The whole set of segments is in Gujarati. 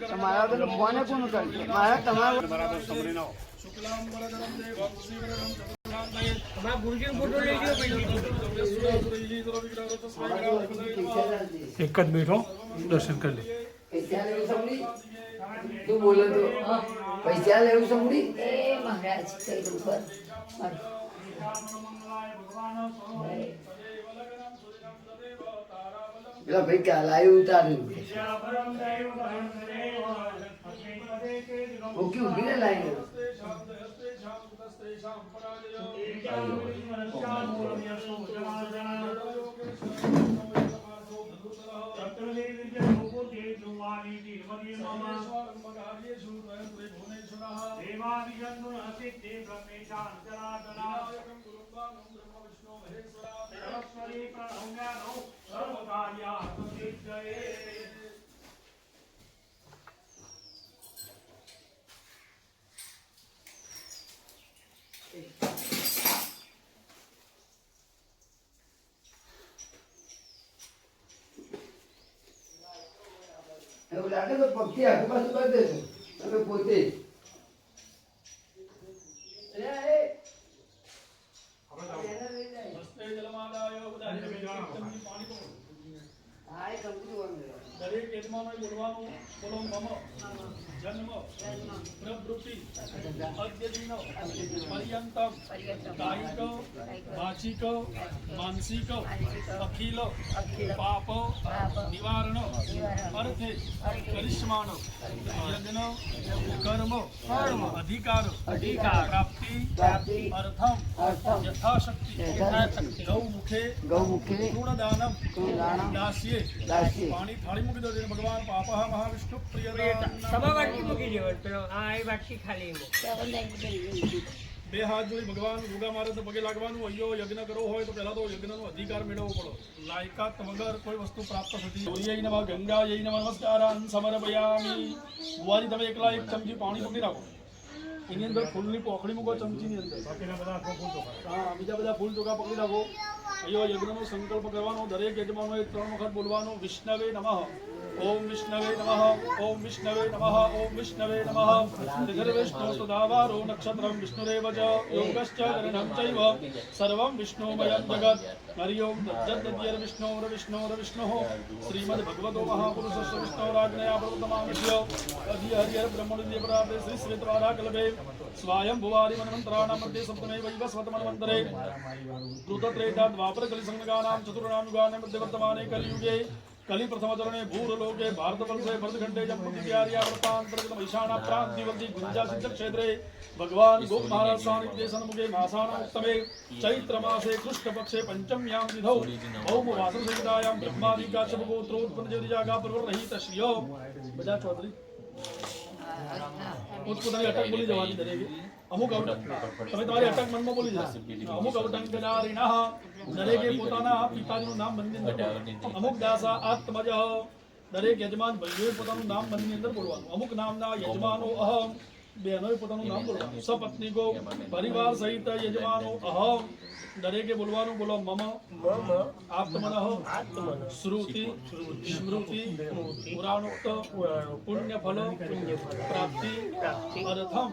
તમારા તો ફોને કોણ કરશે મારા તમારા બરાબર સાંભળી નાઓ તમારા ગુરુજી ફોટો લઈ લો એક જ બેઠો દર્શન કરી લે પૈસા લેવું સમજી તું બોલો તો પૈસા લેવું સમજી એ મહારાજ કઈ ઉપર પેલા ભાઈ કાલાયું ઉતાર્યું ઓકે ઉભી ને લાઈન એવું લાગે તો પક્ષી આખું પાછું કરી દેજો તમે પોતે દરેક યજમાનો બોલવાનું બોલો મમ જન્મ પ્રવૃત્તિ અદ્યદિન પર્યંતમ કાયિક વાચિક માનસિક અખિલ પાપ નિવારણ અર્થે કરિષ્માણ યજ્ઞ કર્મ અધિકાર પ્રાપ્તિ અર્થમ યથાશક્તિ ગૌમુખે તૃણદાનમ દાસ્યે પાણી થાળી મૂકી દો ભગવાન પાપઃ મહાવિષ્ણુ પ્રિય સભા વાટકી મૂકી દેવો પેલો આ એ વાટકી ખાલી બે હાથ જોડી ભગવાન યોગા મારે તો પગે લાગવાનું અયો યજ્ઞ કરવો હોય તો પહેલા તો યજ્ઞનો અધિકાર મેળવવો પડે લાયકાત વગર કોઈ વસ્તુ પ્રાપ્ત થતી સૂર્યય નમઃ ગંગાય નમઃ નમસ્કારાન સમર્પયામિ બુવાજી તમે એકલા એક ચમચી પાણી મૂકી રાખો એની અંદર ફૂલની પોખડી મૂકો ચમચીની અંદર બાકીના બધા ફૂલ ચોખા હા બીજા બધા ફૂલ ચોખા પકડી રાખો અયો યજ્ઞનો સંકલ્પ કરવાનો દરેક યજમાનોએ 3 વખત બોલવાનો વિષ્ણવે નમઃ ओम विष्णवे नमः ओम विष्णवे नमः ओम विष्णवे नमः त्रिगर्विष्णु सदावारो नक्षत्रं विष्णुरेव च योगश्च गणनं चैव सर्वं विष्णुमयं जगत् हरि ओम तज्जद्यर्विष्णोर्विष्णोर्विष्णुः श्रीमद्भगवतो महापुरुषस्य विष्णोराज्ञया प्रवर्तमानस्य अधि हरिहर ब्रह्मणि पराते श्री श्वेतवाराकल्पे स्वायं भुवारि मनमन्त्राणां मध्ये सप्तमे वैवस्वतमन्वन्तरे कृतत्रेता द्वापर कलिसंगानां चतुर्णां युगानां मध्ये वर्तमाने कलियुगे कलि प्रथम चरणे भूरलोके भारतवर्षे भरतखंडे जम्बुद्वीपार्या व्रतांतर्गत ईशाना प्रांतिवर्ती गुंजा सिद्ध क्षेत्रे भगवान गोप महाराज स्वामी सन्मुखे मासानां उत्तमे चैत्र मासे कृष्ण पक्षे पंचम्यां तिथौ ओम वासु संहितायां ब्रह्मादि काश्यप गोत्रोत्पन्न ज्योतिजागा प्रवर्तहित श्रियो बजा चौधरी પોતપોતાની અટક બોલી જવાની દરેકે અમુક અવટક તમે તમારી અટક મનમાં બોલી જશે અમુક અવટંકનારીણઃ દરેકે પોતાના પિતાજીનું નામ મનની અંદર અમુક દાસા આત્મજ દરેક યજમાન ભાઈઓએ પોતાનું નામ મનની અંદર બોલવાનું અમુક નામના યજમાનો અહમ બહેનોએ પોતાનું નામ બોલવાનું સપત્નીકો પરિવાર સહિત યજમાનો અહમ દરેકે બોલવાનું બોલો મમ આત્મનઃ શ્રુતિ સ્મૃતિ પુરાણોક્ત પુણ્ય ફલ પ્રાપ્તિ અર્થમ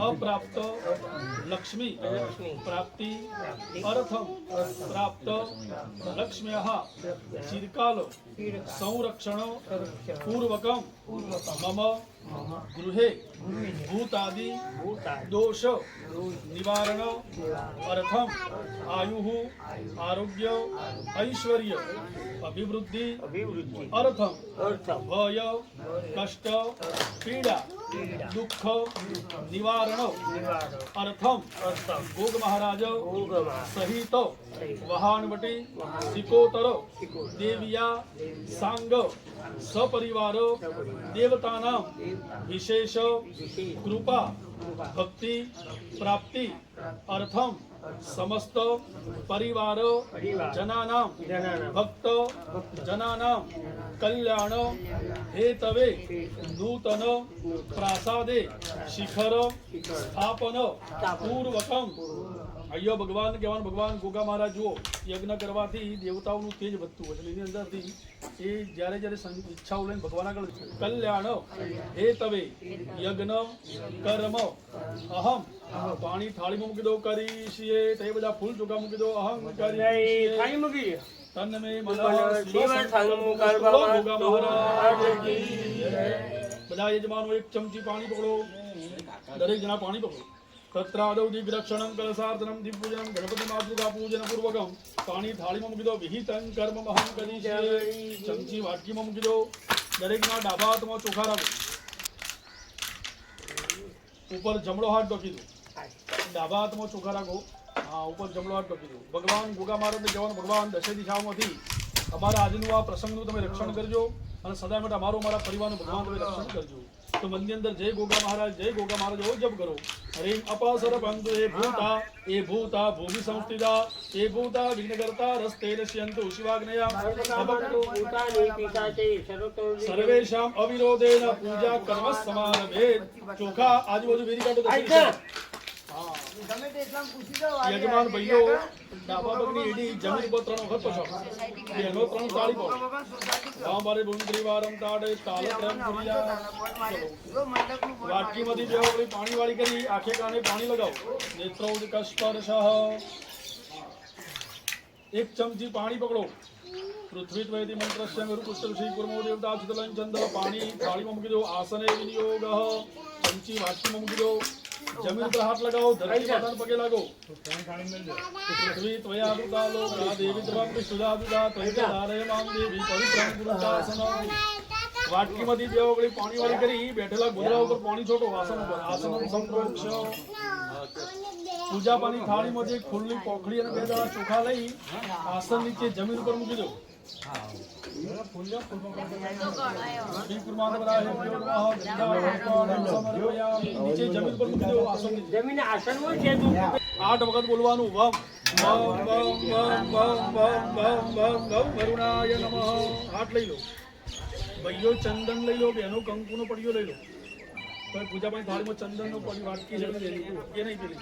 અપ્રાપ્ત લક્ષ્મી પ્રાપ્તિ અર્થમ પ્રાપ્ત લક્ષ્મ્યઃ ચિરકાલ સંરક્ષણ પૂર્વકમ મમ ગૃહે ભૂતાદિ દોષ નિવારણ અર્થમ આયુઃ આરોગ્ય ઐશ્વર્ય અભિવૃદ્ધિ અર્થમ ભય કષ્ટ પીડા દુઃખ નિવારણ અર્થમ ભોગ મહારાજ સહિત વહાણવટી સિકોતર દેવિયા સાંગ સપરિવાર દેવતાનાં વિશેષ કૃપા ભક્તિ પ્રાપ્તિ અર્થમ समस्त परिवार जनानां भक्त जनानां कल्याण हेतवे नूतन प्रासादे शिखर स्थापन पूर्वकं અહીંયા ભગવાન કહેવાનું, ભગવાન ગોગા મહારાજ જુઓ, યજ્ઞ કરવાથી દેવતાઓનું તેજ વધતું હોય છે. એની અંદરથી એ જ્યારે ઈચ્છાઓ લઈને ભગવાન આગળ કલ્યાણ હે તવે યજ્ઞ કર્મ અહમ પાણી થાળીમાં મૂકી દો કરીશીએ, તે બધા ફૂલ ચોખા મૂકી દો અહમ થાળી મૂકી તન મે બધા યજમાનો એક ચમચી પાણી પકડો, દરેક જણા પાણી પકડો. તત્રાદૌ દિગ્રક્ષણમ કલસાર્દનમ દિપૂજનમ ગણપતિ માતૃકા પૂજન પૂર્વકમ પાણી થાળીમાં મૂકી દો. વિહિતં કર્મ મહં કરીશીએ, ચમચી વાટકીમાં મૂકી દો. દરેકના ડાબા હાથમાં ચોખા રાખો, ઉપર જમણો હાથ ડોકી દો. ડાબા હાથમાં ચોખા રાખો, હા ઉપર જમણો હાથ ડોકી દો. ભગવાન ગોગા મહારાજને કહેવાનું, ભગવાન દશે દિશાઓમાંથી અમારા આજનું આ પ્રસંગનું તમે રક્ષણ કરજો અને સદા માટે અમારા પરિવારનું ભગવાન તમે રક્ષણ કરજો. તો મંદિર અંદર જય ગોગા મહારાજ એવો જપ કરો. હરિ અપાસર બંધુ એ ભૂતા ભૂમિ સંસ્થિતા એ ભૂતા વિઘ્નકર્તા રસ્તે રશ્યંતુ શિવાગ્નયા સર્વેશામ અવિરોધેન પૂજા કર્મ સમારભે. ચોખા આજુબાજુ વેરી કાઢો. યજમાન ભાઈઓ ડાબા પગની એડી જમીન ઉપર 3 વખત પછાડો. બેનો 3 તાળી પાડો. વામવારે ભૂંત્રી વારમ તાડે તાલક્રમ પુરિયા. વાટકીમાંથી બે ઓગળી પાણી વાળી કરી આખે કાને પાણી લગાવો. નેત્રોદિક સ્પર્શ. એક ચમચી પાણી પકડો. પૃથ્વી ત્વયતિ મંત્રસ્ય ગુરુ પુષ્ટ શ્રી કુર્મો દેવતા ચિતલન ચંદ્ર. પાણી થાળીમાં મૂકી દો. આસને વિનિયોગ. ચમચી વાટકીમાં મૂકી દો. જમીન પર હાથ લગાવો. ધરતી માતાને પગે લાગો. પૃથ્વી ત્વયા દુદાલો દેવી ત્વમ વિશુદા દુદા ત્વૈતારે મામ દેવી પવિત્રં પુરુષાસન. વાટકીમાંથી બે ઓગળી પાણી વાળી કરી બેઠેલા ગોદડા ઉપર પાણી છોટો. આસન ઉપર આસન સંપ્રોક્ષ. પૂજા પાણી થાળીમાંથી એક ખુલ્લી પોખડી અને 2 દાણા ચોખા લઈ આસન નીચે જમીન ઉપર મૂકી દો. નીચે જમીન પર મૂકી દો. જમીન આસન હોય છે. 8 વખત બોલવાનું. વમ વમ વમ વમ વમ વમ વમ વમ વરુણાય નમઃ. હાથ લઈ લો ભાઈઓ. ચંદન લઈ લો. બેનો કંકુનો પડિયો લઈ લો. પૂજા પાણી થાળીમાં ચંદનનો પડી વાટકી છે એ નહીં પેલી.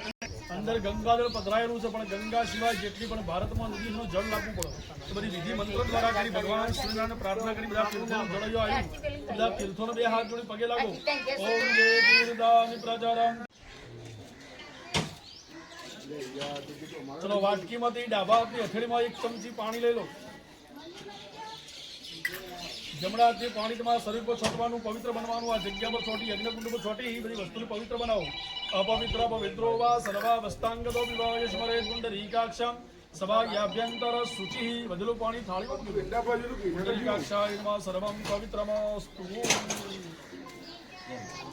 અંદર ગંગાજળ પધરાયેલું છે, પણ ગંગા સિવાય જેટલી પણ ભારતમાં નદીનું જળ લાગવું પડે. તો બધી વિધિ મંત્ર દ્વારા કરી ભગવાન શ્રીનારાયણને પ્રાર્થના કરી બધા તીર્થોનું જળ આવ્યું. બધા તીર્થોને 2 હાથ જોડી પગે લાગો. ઓમ જે તીર્થાની પ્રચારમ. ચલો વાટકીમાંથી ડાબા હાથની હથેળીમાં 1 ચમચી પાણી લઈ લો. જમણા હાથથી પાણી તમારા શરીર પર છોટવાનું, પવિત્ર બનવાનું. આ જગ્યા પર છોટી, યજ્ઞકુંડ પર છોટી બધી વસ્તુને પવિત્ર બનાવો. અપવિત્ર પવિત્રો વા સર્વા વસ્તાંગતો વિવાહ સ્મરે પુંડરીકાક્ષમ સભાયાભ્યંતર શુચિ. વધેલું પાણી થાળીમાં પુંડરીકાક્ષાયમાં સર્વમ પવિત્રમસ્તુ.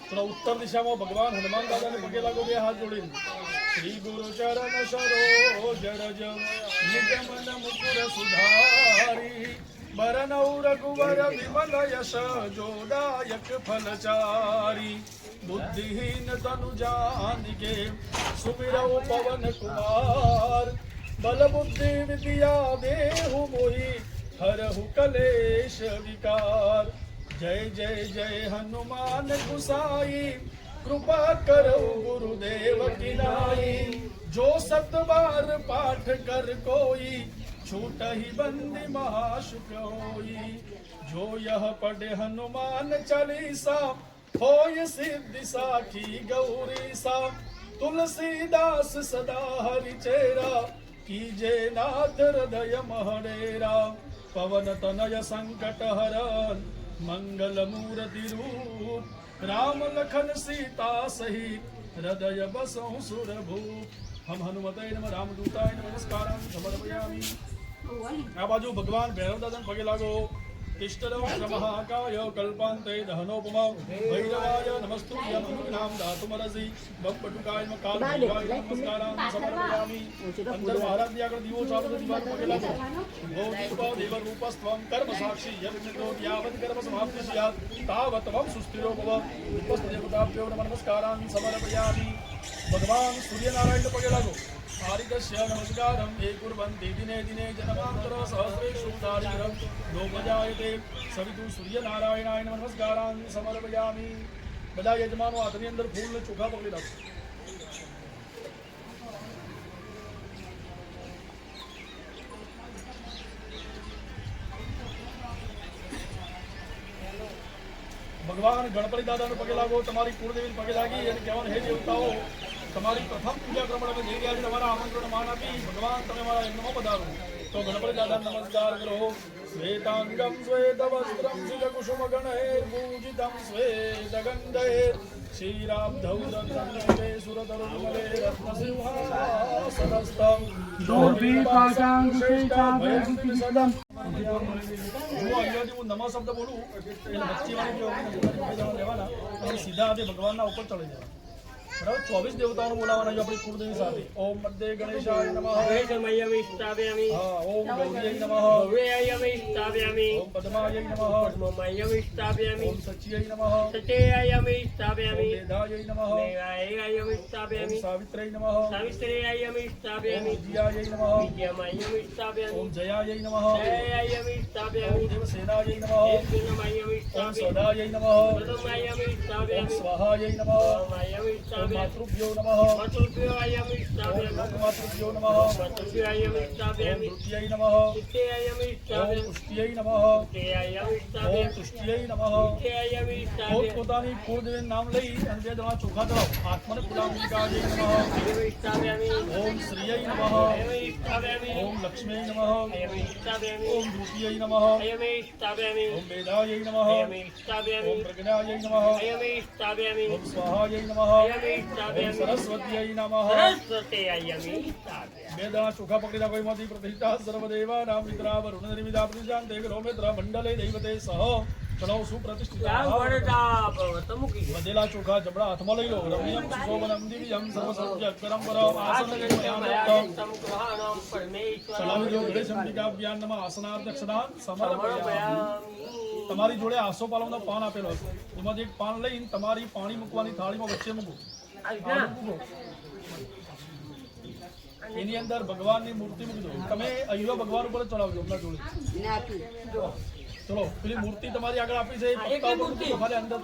ચલો ઉત્તર દિશામાં ભગવાન હનુમાન દાદાને પગે લાગો 2 હાથ જોડીને. શ્રી ગુરુ ચરણ સરોજ રજ નિજ મન મુકુર સુધારી. બરનૌ રઘુવર વિમલ યશ જોદાયક ફલચારી. બુદ્ધિહીન તનુ જાનિકે સુમિરૌ પવન કુમાર. બલ બુદ્ધિ વિદ્યા દેહુ મોહી હરહુ કલેશ વિકાર. જય જય જય હનુમાન ગુસાઈ કૃપા કરો ગુરુદેવ કિનાઈ. જો 7 બાર પાઠ કર કોઈ छूटहि बंदी महाशुक होई. जो यह पढ़े हनुमान चालीसा होय सिद्धि साखी गौरीसा. तुलसीदास सदा हरि चेरा कीजे नाथ हृदय महडेरा. पवन तनय संकट हरण मंगल मूर्ति रूप. राम लखन सीता सहित हृदय बसौ सुरभूप. हम हनुमते नमः रामदूताय नमस्कारं समर्पयामि. આ બાજુ ભગવાન ભૈરવ દાદાને પગે લાગો. તિષ્ઠરમ શ્રમહાકાય કલ્પાંતે દહનોપમા. ભૈરવાય નમસ્તુભ્યં નામ ધાતુમરસી. બપટુકાય મકાલભાય નમસ્કારાં સમર્પયામિ. અંદર મહારાજની આગળ દીવો ચાલુ છે, દીવાનો પગે લાગો. ભો દેવ રૂપસ્ત્વં કર્મ સાક્ષી યજ્ઞો યાવત કર્મ સમાપ્તિ સ્યાત તાવત વં સુસ્થિરો ભવ. ઉપસ્થિતદેવતાભ્યો નમસ્કારાં સમર્પયામિ. ભગવાન સૂર્યનારાયણને પગે લાગો. आदित्य नमस्कारम ये कुर्वन्ति दिने दिने जनमांतर सहस्रेषु दारिद्र्यं लोकजायते. सवितु सूर्यनारायणाय नमस्कारान् समर्पयामि. બધા યજમાનો હાથની અંદર ફૂલ ને ચોખા પકડી રાખો. ભગવાન ગણપતિ દાદાને પગે લાગો, તમારી કુળદેવીને પગે લાગી અને કહેવાનું હે દેવતાઓ, તમારી પ્રથમ પૂજા પ્રમાણે અમે જઈ રહ્યા છીએ, તમારા આમંત્રણ માન આપી ભગવાન તમે મારા યજ્ઞમાં પધારો. તો ગણપતિ દાદાને નમસ્કાર કરો. શ્વેતાંગમ શ્વેતવસ્ત્રમ શિલકુસુમગણૈર્ભૂષિતમ શ્વેતગંધૈર ક્ષીરાબ્ધૌદગ્ધે સુરતરુમલે રત્નસિંહાસનસ્થં શોભીપાશાંકુશેષાભયંતિ સદમ. જો અહીંયાથી હું નમઃ શબ્દ બોલું એટલે વચ્ચેવાળી જે લેવાના અને સીધા હાથે ભગવાનના ઉપર ચડી જવાના. બરાબર, 24 દેવતાઓને બોલાવવાના છે આપણી કુળદેવી સાથે. ઓમ મધ્ય ગણેશાય નમઃ. વેદમયમિષ્ટાભ્યામિ. હા, ઓમ ગૌરીય નમઃ. ભવ્યયમિષ્ટાભ્યામિ. ઓમ પદ્માય નમઃ. પદ્મમયમિષ્ટાભ્યામિ. ઓમ સચ્યય નમઃ. સચેયમિષ્ટાભ્યામિ. ઓમ મેધાય નમઃ. મેવાયમિષ્ટાભ્યામિ. ઓમ સાવિત્રય નમઃ. સાવિત્રેયમિષ્ટાભ્યામિ. ઓમ વિજયાય નમઃ. વિદ્યમયમિષ્ટાભ્યામિ. ઓમ જયાય નમઃ. જયયમિષ્ટાભ્યામિ. ઓમ દેવસેનાય નમઃ. ઓમ દેવસેનમયમિષ્ટાભ્યામિ. સદાય નમઃ. સદમયમિષ્ટાભ્યામિ. ઓમ સ્વાહાય નમઃ. ઓમ મયમિષ્ટાભ્યામિ. માતૃભ્યો નમઃ. માતૃભ્યોયમિષ્ટાભ્યામિ. ઓમ લોકમાતૃભ્યો નમઃ. માતૃભ્યોયમિષ્ટાભ્યામિ. ઓમ તૃતીય નમઃ. તૃતીયમિષ્ટાભ્યામિ. ઓમ પુષ્ટિય નમઃ. તૃતીયમિષ્ટાભ્યામિ. ઓમ તુષ્ટિય નમઃ. તૃતીયમિષ્ટાભ્યામિ. પોતાની કુળદેવીનું નામ લઈ અને 2 દવા ચોખા ચડાવો. આત્મને પુલામિકાય નમઃ. અયમિષ્ટાભ્યામિ. ઓમ શ્રીય નમઃ. અયમિષ્ટાભ્યામિ. ઓમ લક્ષ્મી નમઃ. અયમિષ્ટાભ્યામિ. ઓમ રૂપિય નમઃ. અયમિષ્ટાભ્યામિ. ઓમ વેદાય નમઃ. અયમિષ્ટાભ્યામિ. ઓમ પ્રજ્ઞાય નમઃ. અયમિષ્ટાભ્યામિ. ઓમ સ્વાહાય નમઃ. ઓમ અયમિષ્ટાભ્યામિ. સરસ્વત્यै નમઃ. સરસ્વતેયમિષ્ટાભ્યામિ. 2 દવા ચોખા પકડી રાખો. એમાંથી પ્રતિષ્ઠા સર્વદેવાનાં મિત્રા વરુણ નિમિત્તા પ્રતિષ્ઠાં તે ગ્રહ મિત્ર મંડલે દૈવતે સહ ચલાવ સુપ્રતિષ્ઠિતા. વધેલા ચોખા જબડા હાથમાં લઈ લો. રમ્યમ સુશોભનમ દિવ્યમ સર્વસૌખ્યકરમ વરમ આસનગમ્યાનંતમ. ચલાવી દો. ગણેશ અંબિકાભ્યાન નમઃ. આસનાર્દક્ષદાન સમર્પયામિ. તમારી જોડે આસો પાલવનો પાન આપેલો હશે. એમાંથી એક પાન લઈને તમારી પાણી મૂકવાની થાળીમાં વચ્ચે મૂકો. પાણી મૂકો. એની અંદર ભગવાનની મૂર્તિ મૂકી દો. તમે અહીંયા ભગવાન ઉપર ચડાવજો એમના જોડે. ચલો, પેલી મૂર્તિ તમારી આગળ આપી છે. તમારે અંદર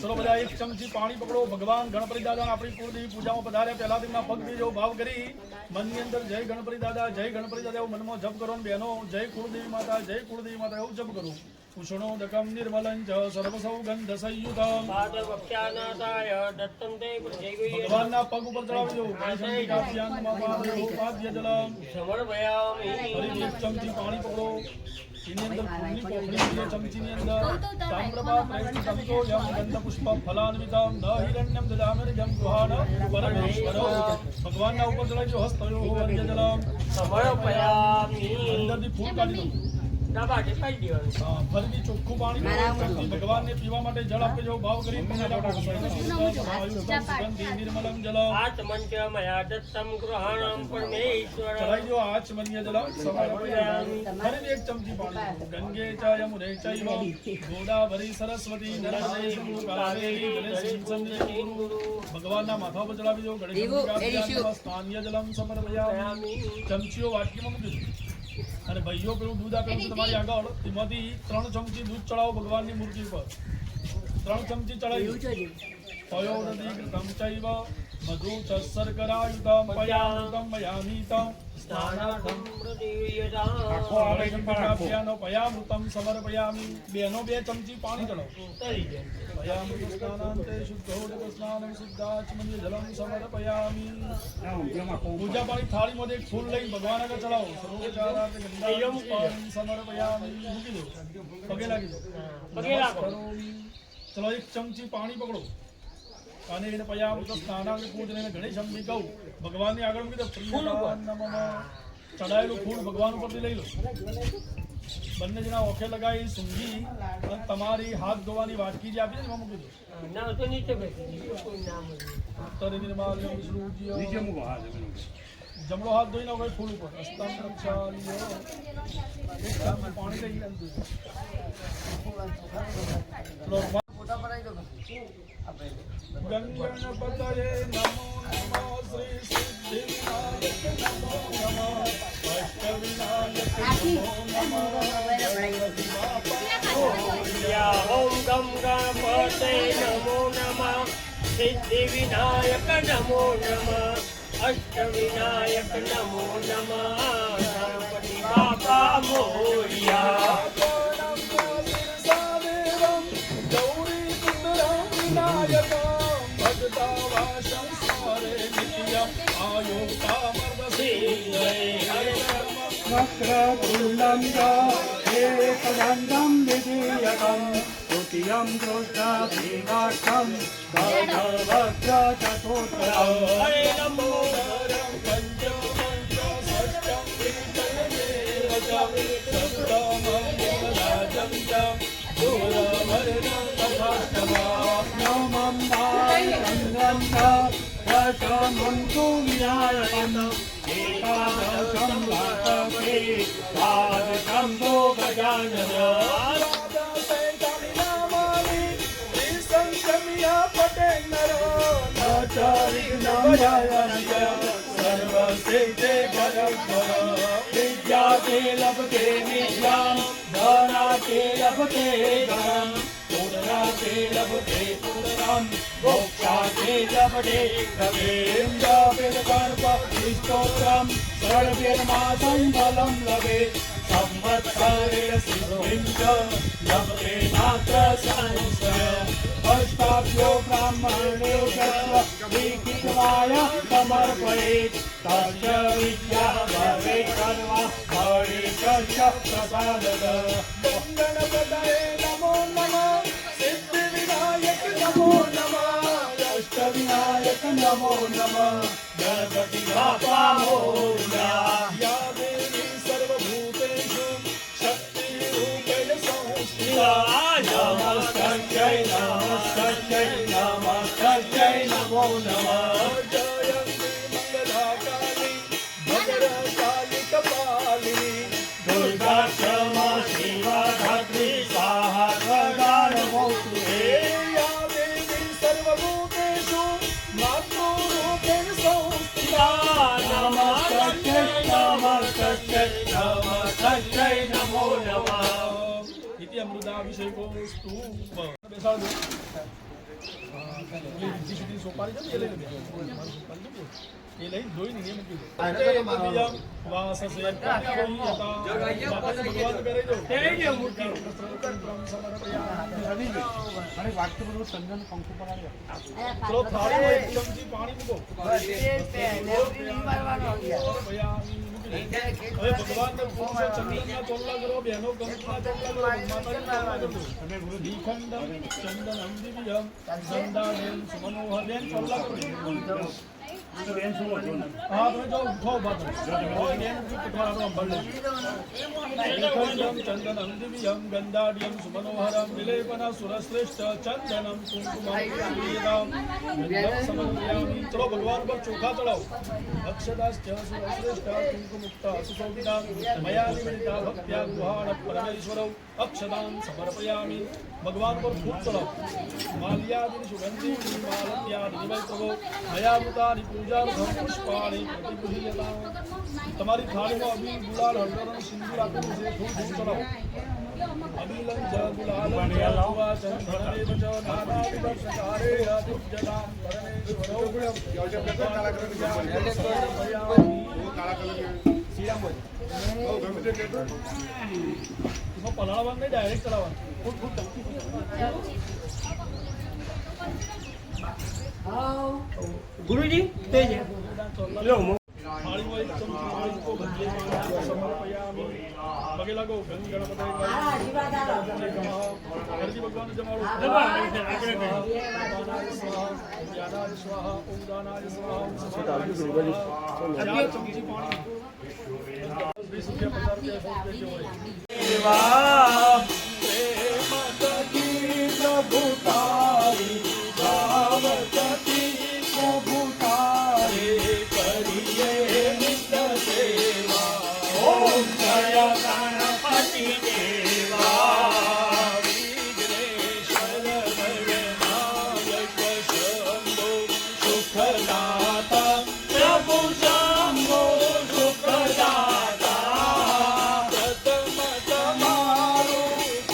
ચલો બધા એક ચમચી પાણી પકડો. ભગવાન ગણપતિ દાદા આપણી કુળદેવી પૂજામાં પધાર્યા. પહેલા તેમના પગથી જેવો ભાવ કરી મનની અંદર જય ગણપતિ દાદા, જય ગણપતિ દાદા એવું મનમાં જપ કરો. બહેનો જય કુળદેવી માતા, જય કુળદેવી માતા એવું જપ કરો. ઉષ્ણોદકમ નિર્મલં ચ સર્વસૌગંધ સંયુતમ. ભગવાનના પગ ઉપર ચડાવી દો. ફરીથી એક ચમચી પાણી પકડો. એની અંદર ફૂલની પોખડી છે. ચમચીની અંદર તામ્રપાત્રે સંતો યમ ગંધ પુષ્પ ફલાન્વિતમ ન હિરણ્યમ દદામિર્ઘમ ગૃહાણ પરમેશ્વર. ભગવાનના ઉપર ચડાવી દો. હસ્તયો વર્યજલમ. અંદરથી ફૂલ કાઢી દો. ફરીથી ચોખ્ખું પાણી ભગવાનને પીવા માટે જળ આપી જો ભાવ કરી નિર્મલમ જલ ચડાઈ દો. આચમન્ય જલ ફરીથી એક ચમચી પાણી. ગંગે ચ યમુને ચૈવ ગોદાવરી સરસ્વતી નર્મદે સિંધુ કાવેરી જલેસ્મિન્ ભગવાનના માથા પર ચડાવી દો. ગણેશ સ્નાન્ય જલમ સમર્પયામિ. ચમચીઓ વાટકીમાં મૂકી દો. અને ભાઈઓ પેલું દૂધ આપેલું છે તમારી આગળ. એમાંથી 3 ચમચી દૂધ ચડાવો ભગવાનની મૂર્તિ પર. 3 ચમચી ચડાવી. પયોદધિકૃતમ ચૈવ મધુ ચ શર્કરાયુતમ પયામૃતમ મયામીતમ સ્નાનાર્થમ આખો આવેદન પટાભ્યાનો પયામૃતમ સમર્પયામિ. 2 ચમચી પાણી ચડાવો. પયામૃત સ્નાનાંતે શુદ્ધોદક સ્નાનમ શુદ્ધાચમન્ય જલમ સમર્પયામિ. પૂજા પાણી થાળીમાંથી એક ફૂલ લઈ ભગવાન આગળ ચડાવો. સર્વોપચારાર્થ ગંગાજળ પાણી સમર્પયામિ. મૂકી દો. પગે લાગી દો. ચલો, એક ચમચી પાણી પકડો અને એને પયામૃત સ્નાનાંગ પૂજન એને ગણેશ અંબિકા ભગવાનની આગળ મૂકી દો. પ્રિયદાન નમઃ. ચડાયેલું ફૂલ ભગવાન ઉપરથી લઈ લો. બંને જણા ઓખે લગાવી સૂંઘી અને તમારી હાથ ધોવાની વાટકી જે આપી છે એમાં મૂકી દો. જમણો હાથ ધોઈ નાખો ફૂલ ઉપર. પાણી લઈ ફોટા પડાવી દો. ગણપતયે નમો નમઃ. શ્રી સિદ્ધિવિનાયક નમો નમઃ. અષ્ટવિનાયક નમો નમઃ. ઓમ ગમ ગણપતે નમો નમઃ. સિદ્ધિવિનાયક નમો નમઃ. અષ્ટવિનાયક નમો નમઃ ગણપતિ બાપા મોરિયા वक्रतुण्डं च एकदन्तं विधीयकं तृतीयं दृष्टाभिनाशं गजवक्रचतुर्थं હરે નમો नमं वायुगन्धं च दशमन्तु विनायकम् एकादशं वासवे द्वादशं गजानन विद्या के लभते विद्यां धना के लभते धनम् पुत्रा के लभते पुत्रं मोक्षा के लभते स्तोत्रं सर्वेर्मासं फलं लभे संवत्सरेण सिद्धिं च लभते मात्र संशयम् अष्टाभ्यो ब्राह्मणे लिखितवाय समर्पयेत् तस्य विद्या भवेत् सर्वा हरिकस्य प्रसादः गणपतये नमो नमः सिद्धिविनायक नमो नमः अष्टविनायक नमो नमः गणपति बापा मोरया या देवी सर्वभूतेषु शक्तिरूपेण संस्थिता नमस्तस्यै नमस्तस्यै नमस्तस्यै नमो नमः जयन्ती मंगलाकाली भद्रकाली कपालिनी दुर्गा क्षमा शिवा धात्री स्वाहा स्वदा नमोऽस्तु ते या देवी सर्वभूतेषु मातृरूपेण संस्थिता नमस्तस्यै नमस्तस्यै नमस्तस्यै नमो नमः इति अमृताभिषेकोऽस्तु બેસાડ દો જે સુધી સોપારી છે એ લઈને બેસો એ લઈને ધોઈ નહીં એમ કીધું વાસ સે ભગવાન કરે દો તેરી જે મૂર્તિ અને વાક્ય બરોબર ચંદન પંખો પર આવ્યા ચલો થાળી એક ચમચી પાણી મૂકો હવે ભગવાનને પૂછો ચંદનના ચોલા કરો બહેનો ગંગના ચોલા કરો માતાજીના ચોલા કરો તમે શ્રીખંડમ ચંદનમ દિવ્યમ ચંદાનેન સુમનોહરેન ચોલા કરો હા તમે જો ઉઠો બાત બેન જો તમારા આપણો અંબળ શ્રીખંડમ ચંદનમ દિવ્યમ ગંધાડ્યમ સુમનોહરમ વિલેપના સુરશ્રેષ્ઠ ચંદનમ કુંકુમમ પ્રિયદામ ગંધમ સમર્પયામિ ચલો ભગવાન પર ચોખા ચડાવો અક્ષદાશ્ચ સુરશ્રેષ્ઠ કુંકુમુક્તા સુશોભિતા મયા નિમિત્તા ભક્ત્યા ગુહાણ પરમેશ્વરૌ અક્ષદાન સમર્પયામિ ભગવાન પર ફૂલ ચડાવો માલ્યાદિ સુગંધિ માલત્યાદિ નિવૈતવો મયાવૃતાની પૂજાર્થમ પુષ્પાણિ પ્રતિગૃહ્યતામ તમારી થાળીમાં અબીલ ગુલાલ હળદર અને સિંદૂર આપેલું છે ફૂલ ચડાવો અબીલં જ ગુલાલં જ વાચન ધરણેવ ચ નાનાવિધર્ષકારે અતુજ્જતામ પરમેશ્વરૌ પલાળવાનું નહીં ડાયરેક્ટ ચડાવવાનું ફૂટ ફૂટ ગુરુજી તે છે લો થાળીમાં એક ચમચી પાણી મૂકો ભજીએ સમર્પયામિ પગે લાગો ગણપતિ ભગવાન જમાડો જ્ઞાનાય સ્વાહા ઓમ દાનાય સ્વાહા ઓમ સમાનાય સ્વાહા 4 ચમચી પાણી 20 રૂપિયા 50 રૂપિયા દેવા પ્રભુતારી ભાવતી પ્રભુતારી કરીએ નિત્ય સેવા ઓમ જય ગણપતિ દેવા વિઘ્નેશ્વર ભગનાયક શંભો સુખદાતા પ્રભુ શંભો સુખદાતા પ્રથમ તમારું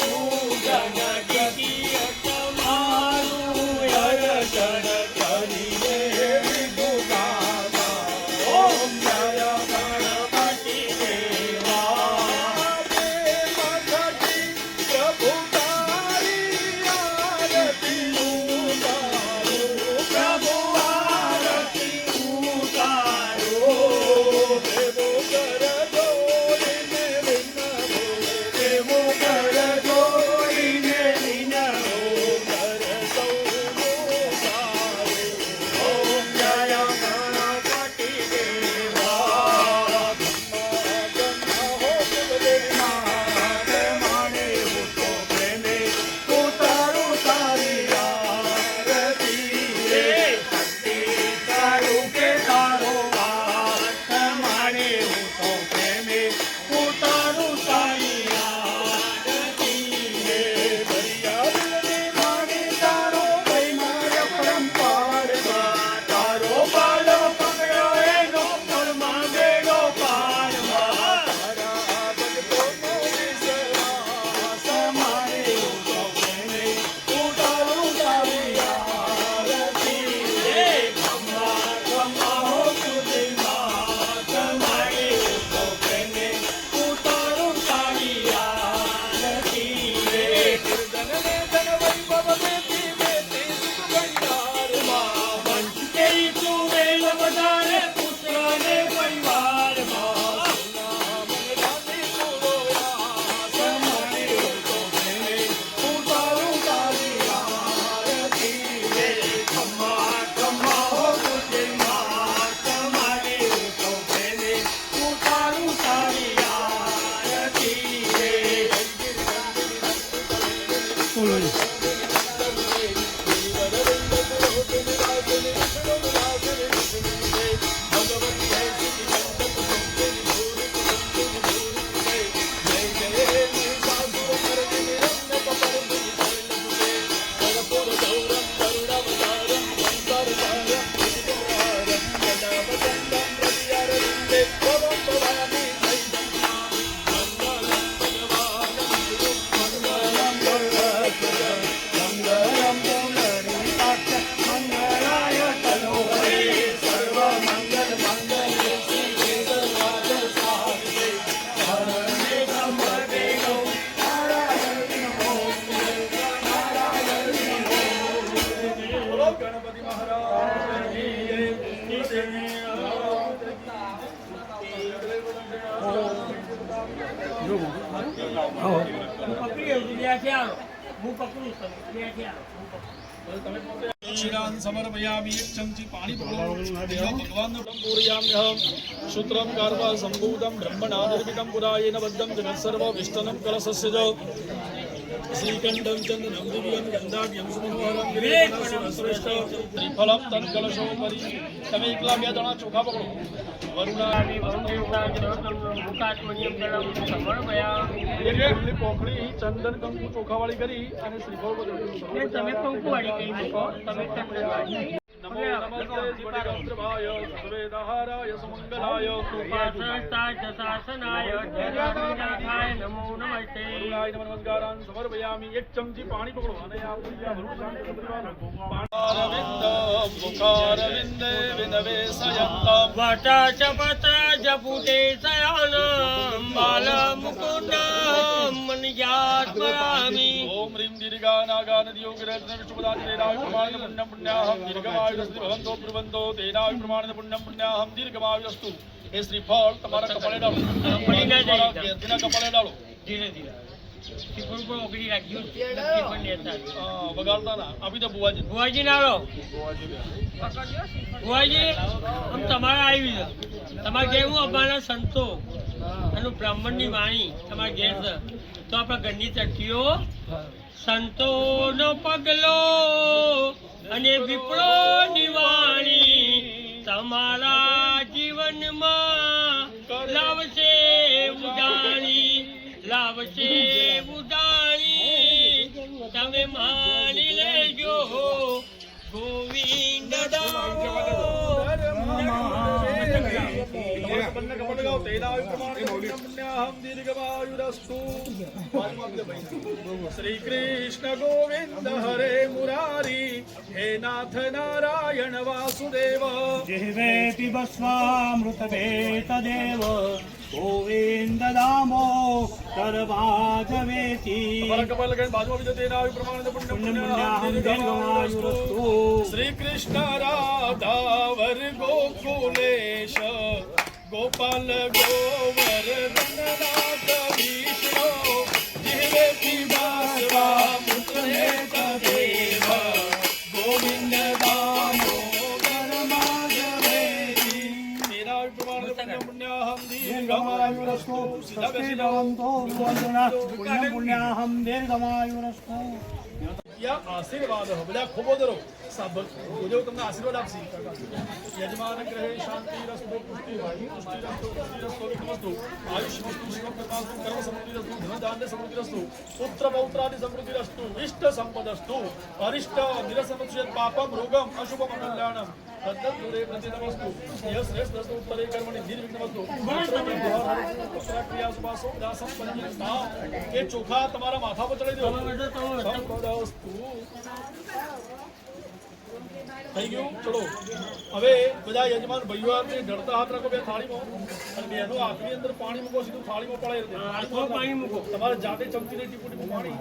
હું પકડી લઉં છું, ત્યાંથી આવો. હું પકડું છું, ત્યાંથી આવો. હું પકડું. ક્ષીરાન સમર્પયામિ એક ચમચી પાણી પકડો ભગવાન પૂરયામ્યહમ સૂત્રમ કાર્વા સંભૂતમ બ્રહ્મણા નિર્મિતમ પુરાયેન બદ્ધમ જગત સર્વ વિષ્ટનમ કલસસ્ય જ શ્રીકંઠમ ચંદનમ દિવ્યમ ગંધાઢ્યમ સુમનોહરમ શ્રેષ્ઠ ત્રિફલમ તન કલશોપરી તમે એકલા બે જણા ચોખા પકડો વરુણાની એક કોકડી ચંદન કંકુ ચોખાવાળી કરી અને શ્રીફળ બધું તમે કંકુવાળી કરી મૂકો, તમે ચંદનવાળી. નમો નમસ્તે શિવરાત્રભાય સર્વેદાહારાય સુમંગલાય શાસનાય જગન્નાથાય નમો નમસ્તે. કરુણાય નમસ્કારાન સમર્પયામિ એક ચમચી પાણી પકડો અને આ પાણારવિંદ મુખારવિંદે વિનવેશયંતમ વટચપત્રજપુટે શયનમ બાલમુકુંદમ મનિજાત્મરામિ. ઓમ રીમ દીર્ઘા નાગા નદીઓ ગિરજ્ઞ વિષ્ણુપદાતિ તેનાય પ્રમાણ પુણ્યમ પુણ્યાહમ દીર્ઘમાયુરસ્તિ ભવંતો બ્રુવંતો તેનાય પ્રમાણ પુણ્યમ પુણ્યાહમ દીર્ઘમાયુરસ્તુ. એ શ્રીફળ તમારા કપાળે ડાળો, પડી ના જાય. ઘેરથીના કપાળે ડાળો. ધીરે ધીરે શ્રીફળ પર ઓગળી રાખ્યું. વગાડતા ના આપી દે બુવાજી. ભુવાજી ના લો. ભુવાજી આમ તમારે આવી છે, તમારે ઘેર હું અમારા સંતો અને બ્રાહ્મણની વાણી તમારા ઘેર છે, તો આપણા ઘરની ચટકીઓ સંતોનો પગલો અને વિપ્રોની વાણી તમારા જીવનમાં લાવશે ઉડાણી, લાવશે ઉડાણી. તમે માની લેજો ગોવિંદ શ્રી કૃષ્ણ ગોવિંદ હરે મુરારી હે નાથ નારાયણ વાસુદેવ. जिह्वेति भस्वामृतवेतदेव गोविन्द दामो सर्वाजवेति કપાલ લગાવીને બાજુમાં બીજો તેના આવી પ્રમાણે पुण्यपुण्याहं दीर्घमायुरस्तु શ્રી કૃષ્ણ રાધા વર ગોકુલેશ ગોપાલ ગોવર્ધનનાથ વિષ્ણુ જીવે પીવાસવા મુક્તનેત દેવ ગોવિંદ દામો ગરમાજવેતિ. તેના આવી પ્રમાણે પુણ્યાહમ દીર્ઘમાયુરસ્તુ. સીધા બેસી જાઓ. पुण्यपुण्याहं दीर्घमायुरस्तु આશીર્વાદ બધા ખૂબ ધરો સાબર જો તમને આશીર્વાદ આપશે. યજમાન ગ્રહે શાંતિ રસ્તો પુષ્ટિ પુષ્ટિ રસ્તો વિઘ્નસ્તુ આયુષ વસ્તુ શિવ કૃપાસ્તુ કર્મ સમૃદ્ધિ રસ્તુ ધન ધાન્ય સમૃદ્ધિ રસ્તુ પુત્ર પૌત્રાદિ સમૃદ્ધિ રસ્તુ ઇષ્ટ સંપદસ્તુ અરિષ્ટ નિરસમુચ્યેત પાપમ રોગમ અશુભમ કલ્યાણમ તદ્દત દૂરે પ્રતિ નમસ્તુ યસ શ્રેષ્ઠ રસ્તો ઉત્તરે કર્મણિ નિર્વિઘ્નમસ્તુ ક્રિયા સુભાસો દાસમ પંચિતા. એ ચોખા તમારા માથા પર ચડી દો. થઈ ગયું. ચલો હવે બધા યજમાન ભાઈઓ ઢળતા હાથ રાખો બે થાળીમાં અને બેનો હાથની અંદર પાણી મૂકો, સીધું થાળીમાં પડાય. પાણી મૂકો. તમારે જાતે ચમચીને ટીપું ટીપું પાણી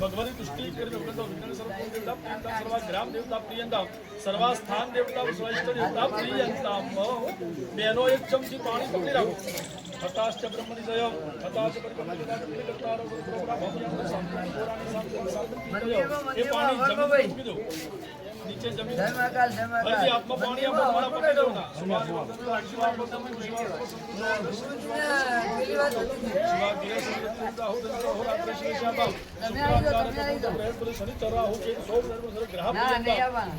ભગવતી તુષ્ટિ ગ્રામ દેવતા પ્રિયંતા સર્વા સ્થાન દેવતા સ્વૈષ્ઠ દેવતા પ્રિયંતા. બેનો એક ચમચી પાણી પકડી રાખો. હતાશ્ચ બ્રહ્મનિદયમ હતાશ્ચ એ પાણી જમીન મૂકી દો. નીચે જમીન ફરીથી હાથમાં પાણી આપો. તમારા પકડી દો ના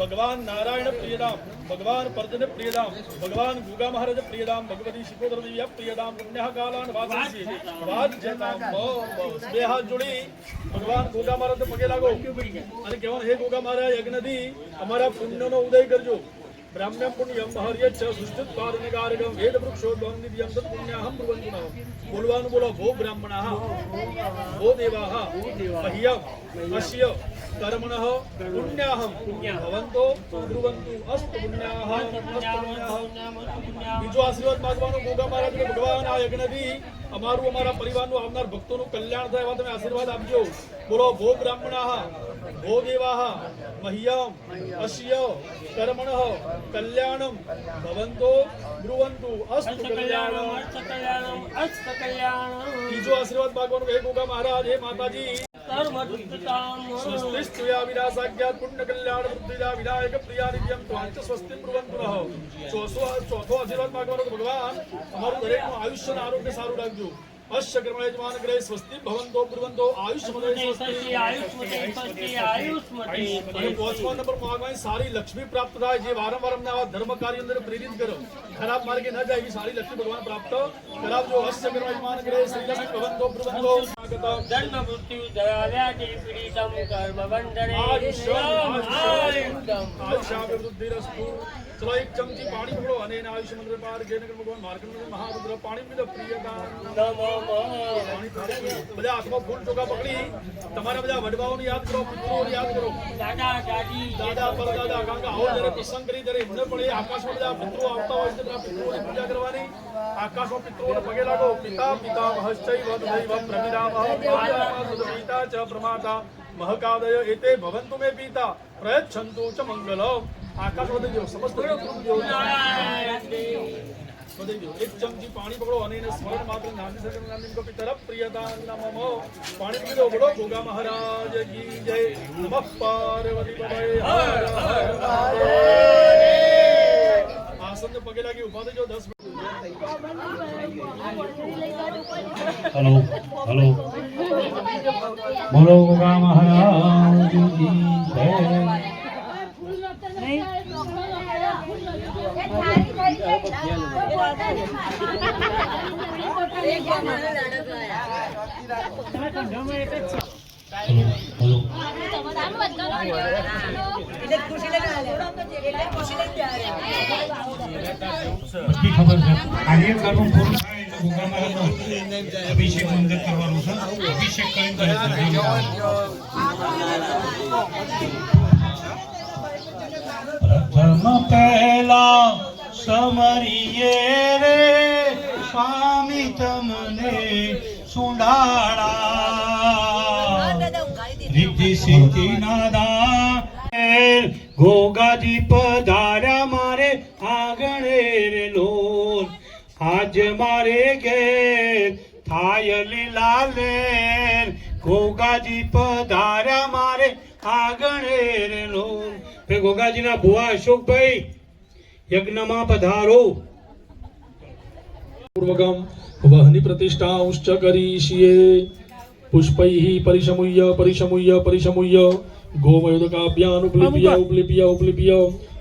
ભગવાન નારાયણ પ્રિયદામ, ભગવાન પર્જન પ્રિયદામ, ભગવાન ગુગા મહારાજ પ્રિયદામ, ભગવતી શિકોદર દેવી પ્રિયદામ પુણ્ય કાલાન વાસી વાજ્યતામ. બે હાથ જોડી ભગવાન ગોગા મહારાજ પગે લાગો અને કહેવાનું હે ગોગા મહારાજ યજ્ઞથી અમારા પુણ્યનો ઉદય કરજો. બ્રાહ્મ્યમ પુણ્યમ હર્યચ્છ સૃષ્ટિત્વાદનકારકમ વેદ વૃક્ષોદ્ભવમ નિત્યમ તત્ પુણ્યાહમ બ્રુવન્તુ નમઃ. બોલવાનું બોલો. ભો બ્રાહ્મણાઃ ભો દેવાઃ મહ્યમ અસ્ય कर्मणः पुण्याहं भवन्तो ब्रुवन्तु अस्तु पुण्याः अस्तु पुण्याः। બીજો આશીર્વાદ માંગવાનો ગોગા મહારાજને ભગવાન આ યજ્ઞથી અમારું અમારા પરિવારનું આવનાર ભક્તોનું કલ્યાણ થાય એવા તમે આશીર્વાદ આપજો. બોલો ભો બ્રાહ્મણાઃ ભો દેવાઃ મહ્યમ અસ્ય કર્મણઃ કલ્યાણમ ભવન્તો બ્રુવन्तु અસ્તુ કલ્યાણમ. બીજો આશીર્વાદ માંગવાનો હે ગોગા મહારાજ, હે માતાજી स्वस्तिस्त्वया विनाशाज्ञात् पुण्यकल्याण वृद्धिदा विनायक प्रिया नित्यं त्वांच स्वस्ति ब्रुवन्तु नः. ચોથો આશીર્વાદ માંગવાનો તો ભગવાન અમારું દરેકનું આયુષ્ય અને આરોગ્ય સારું રાખજો. અશ્ય કર્મ યજમાન ગ્રહે સ્વસ્તિ ભવન્તો બ્રુવન્તો આયુષ્મતે સ્વસ્તિ. અને પાંચમા નંબર માંગવાની સારી લક્ષ્મી પ્રાપ્ત થાય, જે વારંવાર અમને આવા ધર્મ કાર્ય અંદર પ્રેરિત કરો, ખરાબ માર્ગે ન જાય એવી સારી લક્ષ્મી ભગવાન પ્રાપ્ત કરાવજો. અશ્ય કર્મ યજમાન ગ્રહે શ્રીલક્ષ્મી ભવન્તો બ્રુવન્તો જન્મ મૃત્યુ દયાવ્યાધિ પીડિતમ કર્મ બંધને આયુષ્યાભિવૃદ્ધિરસ્તુ. ચલો એક ચમચી પાણી પકડો અને એના આયુષ્ય મંત્ર પાર જયનગર ભગવાન માર્કંડ મહારુદ્ર પાણી પીધો પ્રિયતા. બધા હાથમાં ફૂલ ચોખા પકડી તમારા બધા વડવાઓને યાદ કરો, પિતૃઓને યાદ કરો, દાદા દાદી દાદા પરદાદા. કારણ કે આવો જ્યારે પ્રસંગ કરી ત્યારે એમને પણ એ આકાશમાં બધા પિતૃઓ આવતા હોય છે, બધા પિતૃઓની પૂજા કરવાની. આકાશમાં પિતૃઓને પગે લાગો. પિતા પિતા મહશ્ચૈવ દૈવ પ્રમિદામહ પિતા ચ પ્રમાતા મહકાદય એતે ભવન્તુ મે પિતા પ્રયચ્છન્તુ ચ મંગલમ. આકાશમાં દઈ દો સમસ્ત પિતૃઓ બધી દો. એક ચમચી પાણી પકડો અને એને સ્મરણ માત્ર નાની સગન નાની કો પિતર પ્રિયતા નમઃ. પાણી પી લો. બોલો ગોગા મહારાજ કી જય. નમઃ પાર્વતી પતય હર હર મહાદેવ. આસન પગે લાગી ઉભા થજો. 10 હલો હલો બોલો ગોગા મહારાજ કી જય. હલો બધી ખબર છે. આજે કરવું પૂરું થાય તો ગોગા મહારાજનો અભિષેક મંદિર કરવાનું છે. અભિષેક કરીને કરે પ્રથમ પહેલા સમરીએ રે સ્વામી તમને સુંડાળા રિદ્ધિ સિદ્ધિ નાદા. ગોગાજી પધાર્યા મારે આંગણે રે લોલ. આજ મારે ઘેર થાય લીલા લેર. ગોગાજી પધાર્યા મારે આંગણે રે લોલ. હે ગોગાજીના ભુવા અશોકભાઈ યજ્ઞમાં પધારો. પૂર્વગમ વહની પ્રતિષ્ઠાંશ્ચ કરીષ્યે. પુષ્પૈઃ પરિશમુય્ય પરિશમુય્ય પરિશમુય્ય ગોમયોદકાભ્યાન ઉપલિપ્ય ઉપલિપ્ય ઉપલિપ્ય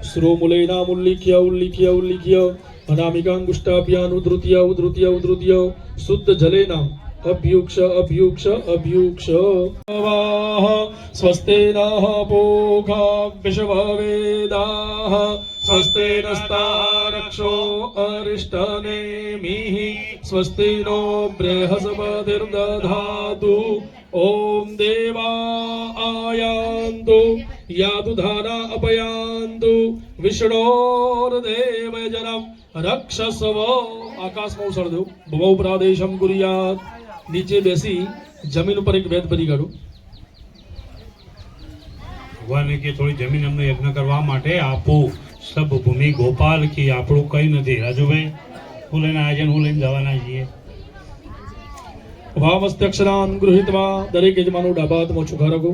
શ્રોમૂલેનામુલ્લિખ્ય ઉલ્લિખ્ય ઉલ્લિખ્ય અનામિકાંગુષ્ટાભ્યાન ઉદ્ધૃત્ય ઉદ્ધૃત્ય ઉદ્ધૃત્ય શુદ્ધ જલેના અભ્યુક્ષ અભ્યુક્ષ અભ્યુક્ષ. સ્વસ્તેનઃ પૂષા વિશ્વવેદાઃ સ્વસ્તે નસ્તારક્ષો અરિષ્ટનેમિઃ સ્વસ્તિ નો બૃહસ્પતિર્દધાતુ. ઓમ દેવા આયાન્તુ યાદુધાના અપયાન્તુ વિષ્ણોર્દેવજનમ રક્ષસ્વ. આકાશમાં ઉછળ દો. ભવૌ પ્રાદેશમ કુર્યાત. નીચે બેસી જમીન ઉપર એક વેદ ભરી કાઢો. ભગવાને કે થોડી જમીન અમને યજ્ઞ કરવા માટે આપો. સબ ભૂમિ ગોપાલ કી. આપણું કઈ નથી. રાજુભાઈ હું લઈને આજે હું લઈને જવાના છીએ. ભાવસ્ત્યક્ષરાન ગૃહીત્વા. દરેક યજમાનો ડાબા હાથમાં ચોખા રાખો.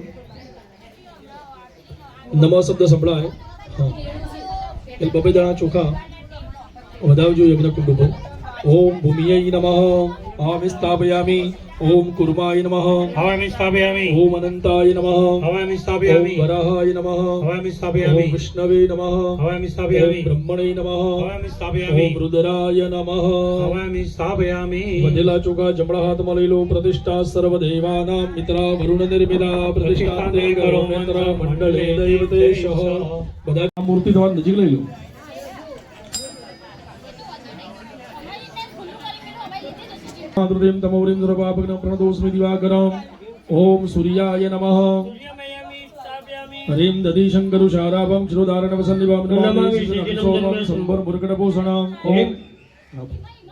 નમઃ શબ્દ સંભળાય. હા, એ બબે દાણા ચોખા વધાવજો યજ્ઞ કુંડ ઉપર. ઓમ ભૂમિય નમઃ હવામિ સ્થાપયામિ. ઓમ કુર્માય નમઃ હવામિ સ્થાપયામિ. ઓમ અનંતાય નમઃ હવામિ સ્થાપયામિ. ઓમ વરાહાય નમઃ હવામિ સ્થાપયામિ. ઓમ વિષ્ણવે નમઃ હવામિ સ્થાપયામિ. ઓમ બ્રહ્મણે નમઃ હવામિ સ્થાપયામિ. ઓમ રુદ્રાય નમઃ. હવામિ સ્થાપયામિ. વધેલા ચોખા જમણા હાથમાં લઈ લો. પ્રતિષ્ઠા સર્વદેવાનાં મિત્રા વરુણ નિર્મિલા પ્રતિષ્ઠા તે કરો મંત્ર મંડળે દૈવતેશ. બધા મૂર્તિ તમારી નજીક લઈ લો. આદ્રદેમ તમોરિન્દ્ર પાપગ્ન પ્રણદોસ્મિ દિવાકરમ. ઓમ સૂર્યાય નમઃ. સૂર્યમયમિ स्थापयामि हरिं दधि शंकरु शाराभं क्षीरोदारणवसन्निभां नमामि सोमं संभर मुर्गटभूषणम् ओम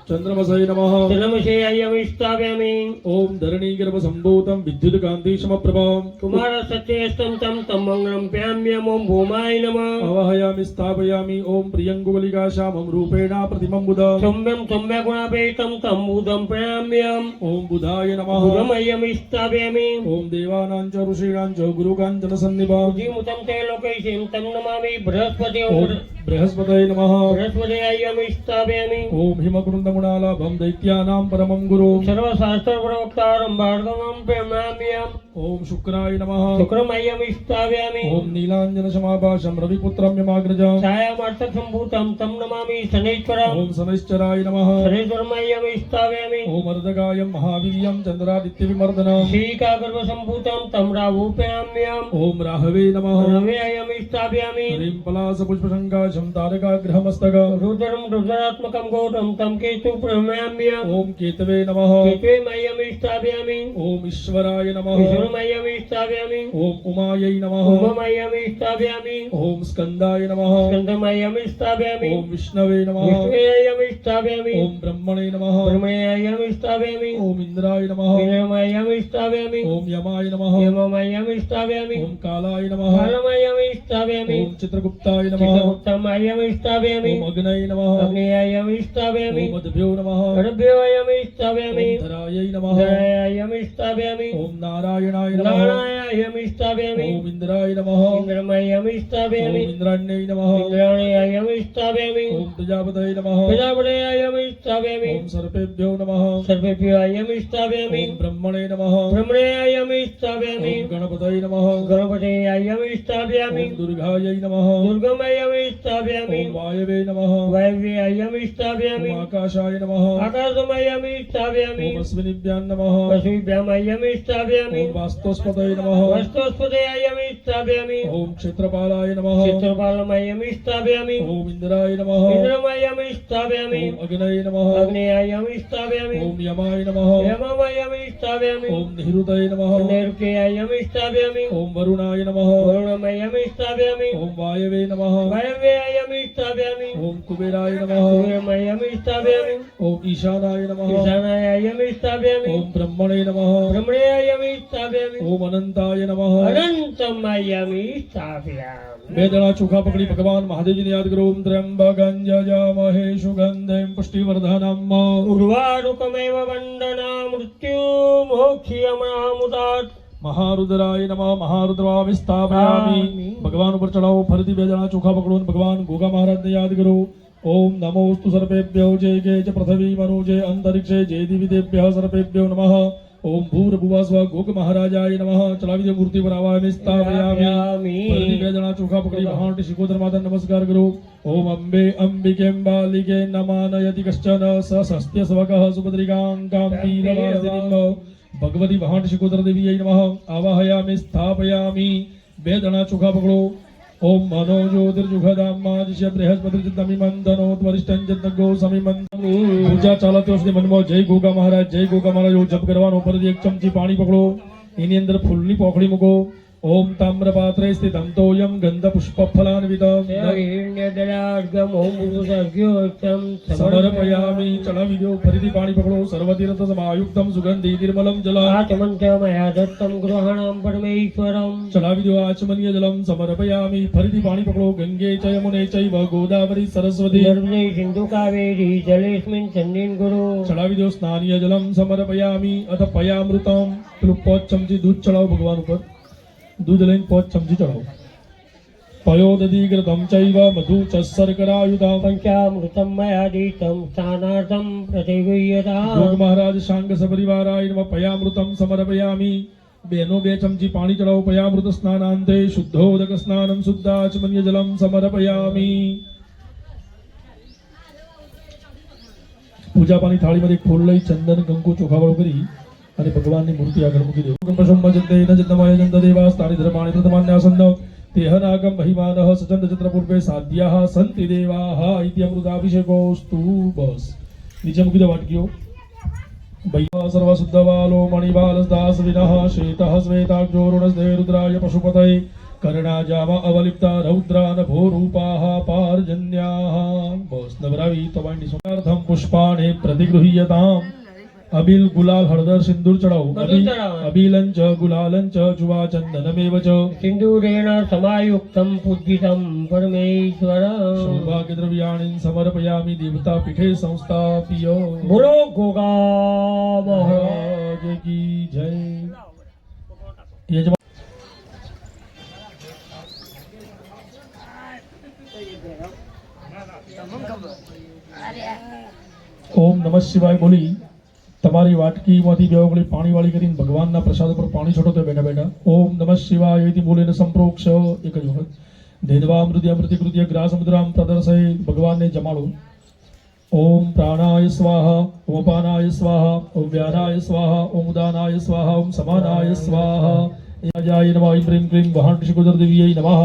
चंद्रमसै नमः चन्द्रमशेयायमि स्थापयामि ओम धरणीगर्भसम्भूतं विद्युत्कान्तिशमप्रभां कुमारसत्यस्तं तं मङ्गलं प्याम्यम् ॐ भूमाय नमः आवाहयामि स्थापयामि ओम प्रियङ्गुलिकाश्यामं रूपेण प्रतिमं बुध सौम्यं सौम्यगुणापेतं तं बुधं प्याम्यम् ओम बुधाय नमः बुधमय्यमि स्थापयामि ओम देवानां च ऋषीणां च गुरुकाञ्चनसन्निभां बुद्धिमुतं ते लोकैषीं तं नमामि बृहस्पति ओम बृहस्पतये नमः बृहस्पतियायमि स्थापयामि ओम हिमकुरुन्दमुणालाभं दैत्यानां परमं गुरुं सर्वशास्त्रप्रोक्तारं भार्गवं प्रेम्याम्यम् ओम शुक्राय नमः शुक्रमय्यमि स्थापयामि ओम नीलाञ्जनसमाभासं रविपुत्रं यमाग्रजं छायामर्थसम्भूतं तं नमामि शनैश्वरम् ओम शनैश्चराय नमः शनैश्वरमय्यमि स्थापयामि ओम अर्धकायं महावीर्यं चन्द्रादित्यविमर्दनम् श्रीकागर्भसम्भूतं तं राहुप्याम्यम् ओम राहवे नमः रव्यायमि स्थापयामि हरिं पलासपुष्पशङ्काशं तारकाग्रहमस्तक रुद्रं रुद्रात्मकं गौरं तं केतु प्रणम्याम्यम् ओम केतवे नमः केतुमय्यमि स्थापयामि ओम ईश्वराय नमः ईश्वरमय्यमि स्थापयामि ओम उमायै नमः उमामय्यमि स्थापयामि ओम स्कन्दाय नमः स्कन्दमय्यमि स्थापयामि ओम विष्णवे नमः विष्णुमय्यमि स्थापयामि ओम ब्रह्मणे नमः ब्रह्मण्यमि स्थापयामि ओम इंद्राय नमः इंद्रमय्यमि स्थापयामि ओम यमाय नमः यममय्यमि स्थापयामि ओम कालाय नमः कालमय्यमि स्थापयामि ओम चित्रगुप्ताय नमः चित्रगुप्तमय्यमि स्थापयामि ओम अग्नये नमः अग्नेयमि स्थापयामि ओम अद्भ्यो नमः गणभ्योऽयमि स्थापयामि ओम धरायै नमः धरायमि स्थापयामि ओम नारायणाय नमः नारायणमय्यमि स्थापयामि ओम इंद्राय नमः इंद्रमय्यमि ओम स्थापयामि इंद्राण्यै नमः इंद्राणय्यमि स्थापयामि ओम प्रजापतये नमः प्रजापतय्यमि स्थापयामि ओम सर्पेभ्यो नमः सर्वेभ्योऽयमि स्थापयामि ओम ब्रह्मणे नमः ब्रह्मण्यमि स्थापयामि ओम गणपतये नमः गणपतय्यमि स्थापयामि ओम दुर्गायै नमः दुर्गमय्यमि स्थापयामि ओम वायवे नमः वायव्यय्यमि स्थापयामि ओम आकाशाय नमः आकाशमय्यमि स्थापयामि ओम अश्विनीभ्यां नमः पशुभ्यमय्यमि स्थापयामि ओम वास्तुस्पतये नमः वस्तुस्पतय्यमि स्थापयामि ओम क्षेत्रपालाय नमः चित्रपालमय्यमि स्थापयामि ओम इंद्राय नमः इंद्रमय्यमि स्थापयामि ओम अग्नये नमः अग्नेय्यमि स्थापयामि ओम यमाय नमः यममय्यमि स्थापयामि ओम निहृतये नमः नैरुत्यय्यमि स्थापयामि ओम वरुणाय नमः वरुणमय्यमि स्थापयामि ओम वायवे नमः वायव्यय्यमि स्थापयामि ओम कुबेराय नमः कुबेरमय्यमि स्थापयामि ओम ईशानाय नमः ईशानाय्यमि स्थापयामि ओम ब्रह्मणे नमः ब्रह्मण्यय्यमि स्थापयामि ओम अनंताय नमः अनंतमय्यमि स्थापयामि वेदना चोखा पकड़ी भगवान महादेव जी ने याद करो ओम त्र्यंबकं यजामहे सुगंधिं पुष्टिवर्धनम् उर्वारुकमेव वन्दना मृत्यु मोक्षयमामुदात् महारुद्राय नमः महारुद्रावि स्थापयामि आमीन। भगवान ऊपर चढ़ाओ फरीदी वेदना चोखा पकड़ो भगवान गोगा महाराज ने याद करो ओम नमोस्तु सर्पेभ्यो जय गे च पृथ्वी मनुजे अंतरिक्षे जय दिवि देभ्यः सर्पेभ्यो नमः ओम भूर्भुवः स्वः गोग महाराजाय नमः चलाविदे मूर्ति पर आवाहयामि स्थापयामि फरीदी वेदना चोखा पकड़ी महान शिखोदर माता नमस्कार करो ओम अम्बे अंबिकें बालिके नमानयति कश्चन स सस्त्य स्वकः सुभद्रिकां कान्तिरवासिनीं भगवती महान शिखोदर देवी नमः आवाहयामि स्थापयामि वेदना चोखा पकड़ो ओम मनो ज्योतिर्जुगदाम्मा जिष्य बृहस्पतिर्चित्तमिमंथनोद्वरिष्ठं चित्तगो समिमंथनि पूजा ચાલતી વખતે મનમાં જય ગોગા મહારાજ એવું જપ કરવાનો ફરીથી એક ચમચી પાણી પકડો એની અંદર ફૂલની પોખડી મૂકો ओम ताम्रपात्रे स्थितं तोयं गन्धपुष्पफलान्वितं हिरण्यदलार्घ्यम् ओम पुरुषर्घ्योक्तं समर्पयामि चलाविदो फरीથી पाणी पकड़ो सर्वतीर्थ समायुक्तं सुगंधि निर्मलं जलम् आचमन्त्य मया दत्तं गृहाणां परमेश्वरम् चलाविदो आचमनीय जलं समर्पयामि फरीથી पाणी पकड़ो गंगे च यमुने चैव गोदावरी सरस्वती नर्मदे सिन्धु कावेरी जलेऽस्मिन् सन्निधिं कुरु चलाविदो स्नानीय जलं समर्पयामि अथ पयामृतं પેલું 5 ચમચી दूध चढ़ाओ भगवान ઉપર दूध लઈને 5 चमची चढ़ाओ पयोदधिकृतं चैव मधु च शर्करायुधं पञ्चामृतं मया दीतं स्नानार्थं प्रतिगृह्यताम् गोग महाराज शांग सपरिवाराय नमः पयामृतं समर्पयामि बेनो 2 चमची पाणी चढ़ाओ पयामृत स्नानान्ते शुद्धोदक स्नानं शुद्धाचमनीय जलं समर्पयामि पूजा पानी थाली में एक फूल लई चंदन कंकु चोखावळो करी અને ભગવાનની મૂર્તિ આગળ મૂકી દો બ્રહ્મસંમજતે ન જન્માય જંત દેવાસ્તાની ધર્માણિ પ્રથમાન્યાસન્ન તેહનાગમ મહિમાનઃ સચંદ ચિત્રપૂર્વે સાધ્યાઃ સંતિ દેવાઃ ઇતિ અમૃતાભિષેકોસ્તુ બસ નીચે મૂકી દો વાટકીઓ ભૈયા સર્વશુદ્ધવાલો મણિબાલસદાસ વિનઃ શ્વેતઃ શ્વેતાક્ષો રુણસ્તે રુદ્રાય પશુપતये कर्णाजाव अवलिप्ता रौद्रान भोरूपाः पार्जन्याः वैष्णवरावी तवाणी सुनार्थम पुष्पाणे प्रतिगृह्यताम् अबिल गुलाल हळदर सिंदूर चढाव अबिलंच गुलालंच जुवा चंदनमेव च सिंदूरेण समायुक्तं पूजितं परमेश्वर सौभाग्य द्रव्याणि समर्पयामि देवता पीठे संस्थाप्य बोलो गोगा महाराज महाराज की जय यजमान ઓમ નમઃ શિવાય બોલી તમારી વાટકીમાંથી બે ઓગળી પાણીવાળી કરીને ભગવાનના પ્રસાદ પર પાણી છોડો તો બેઠા બેઠા ઓમ નમઃ શિવાય એથી બોલીને સંપ્રોક્ષ એક જ વખત દેદવામૃત્ય ગ્રાસમુદ્રામ પ્રદર્શય ભગવાનને જમાડો ઓમ પ્રાણાય સ્વાહા ઓમ અપાનાય સ્વાહા ઓમ વ્યાનાય સ્વાહા ઓમ ઉદાનાય સ્વાહા ઓમ સમાનાય સ્વાહા યાજાય નમઃ ઈમ પ્રીમ ક્લીમ વહાણ શિકોદર દેવીય નમઃ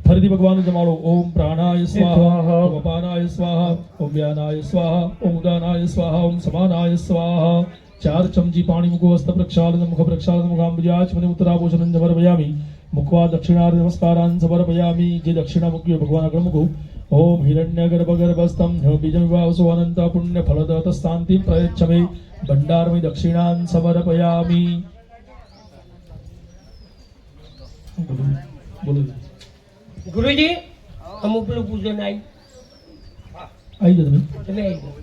ફરીથી ભગવાન જમાડો ઓમ પ્રાણાય સ્વાહા ઓમ અપાનાય સ્વાહા ઓમ વ્યાનાય સ્વાહા ઓમ ઉદાનાય સ્વાહા ઓમ સમાનાય સ્વાહા 4 ચમચી પાણી મૂકો હસ્ત પ્રક્ષાલન મુખ પ્રક્ષાલન મુખાંબુજાચમને ઉત્તરાભૂષણં સમર્પયામિ મુખવા દક્ષિણાર્ધ નમસ્કારાન સમર્પયામિ જે દક્ષિણા મૂક્યો ભગવાન આગળ મૂકો ઓમ હિરણ્યગર્ભગર્ભસ્તમ બીજમિવાવસો અનંત પુણ્ય ફલદત શાંતિ પ્રયચ્છમે ભંડારમય દક્ષિણાન સમર્પયામિ બોલો ગુરુજી અમુક પેલું પૂજન આવી જાઓ તમે આવી જાઓ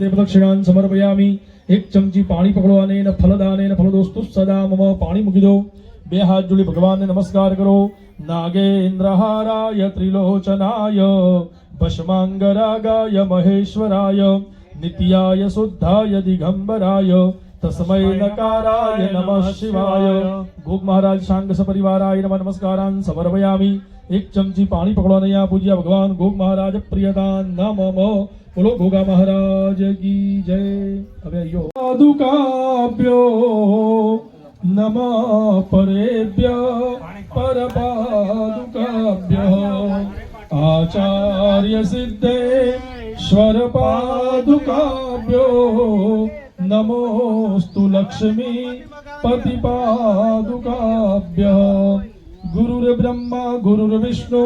દેવ દક્ષિણાન સમર્પયામિ 1 ચમચી પાણી પકડો અને એને ફલદાને ફલદોસ્તુ સદા મમ પાણી મૂકી દો બે હાથ જોડી ભગવાનને નમસ્કાર કરો નાગેન્દ્રહારાય ત્રિલોચનાય ભસ્માંગરાગાય મહેશ્વરાય નિત્યાય શુદ્ધાય દિગંબરાય તસ્મૈ નકારાય નમઃ શિવાય ગોગ મહારાજ સાંગ સપરિવારાય નમઃ નમસ્કારાન સમર્પયામિ 1 ચમચી પાણી પકડો અને અહીંયા પૂજ્યા ભગવાન ગોગ મહારાજ પ્રિયતાન નમઃ બોલો ગોગા મહારાજ કી જય હવે આયો પાદુકાભ્યો નમઃ પરેભ્ય પરપાદુકાભ્યો આચાર્ય સિદ્ધેશ્વર પાદુકાભ્યો નમોસ્તુ લક્ષ્મી પતિપાદુકાભ્યઃ ગુરુર્બ્રહ્મા ગુરુર્વિષ્ણુ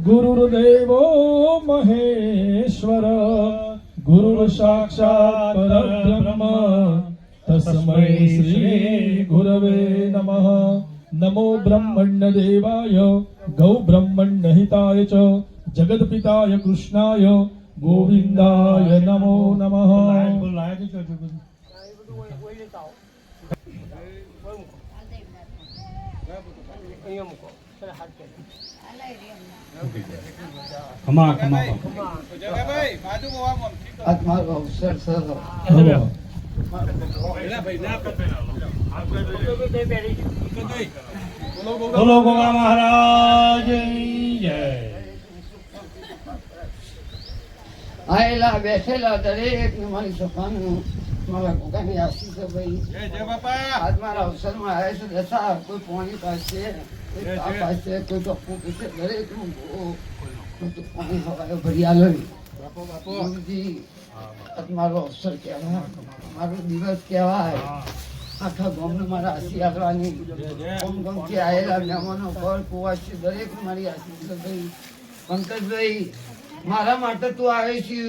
ગુરુર્દેવો મહેશ્વર ગુરુર સાક્ષાત પરબ્રહ્મ તસ્મૈ શ્રી ગુરવે નમઃ નમો બ્રહ્મણ્ય દેવાય ગૌ બ્રહ્મણ્ય હિતાય ચ જગદપિતાય કૃષ્ણાય ગોવિંદાય નમો નમઃ અહીંયા મૂકો હાથ કરી ખમા ખમા આત્માનો અવસર સર બોલો ગોગા મહારાજ જય આયેલા બેઠેલા દરેક ને મારી સભાનું મારા ગોગાની આશીષ ભાઈ આજ મારા અવસરમાં આવ્યા છે દશા કોઈ પાણી પાસે કોઈ ચા પાસે કોઈ ટપ્પુ પાસે દરેક નું પાણી હવાયો ભરી આલવી ગુરુજી આજ મારો અવસર કહેવાય મારો દિવસ કહેવાય આખા ગામને મારા આશી આપવાની ગામથી આવેલા મહેમાનો પર કુવાસી દરેક મારી આશીષ ભાઈ પંકજભાઈ મારા માટે તું આવે છે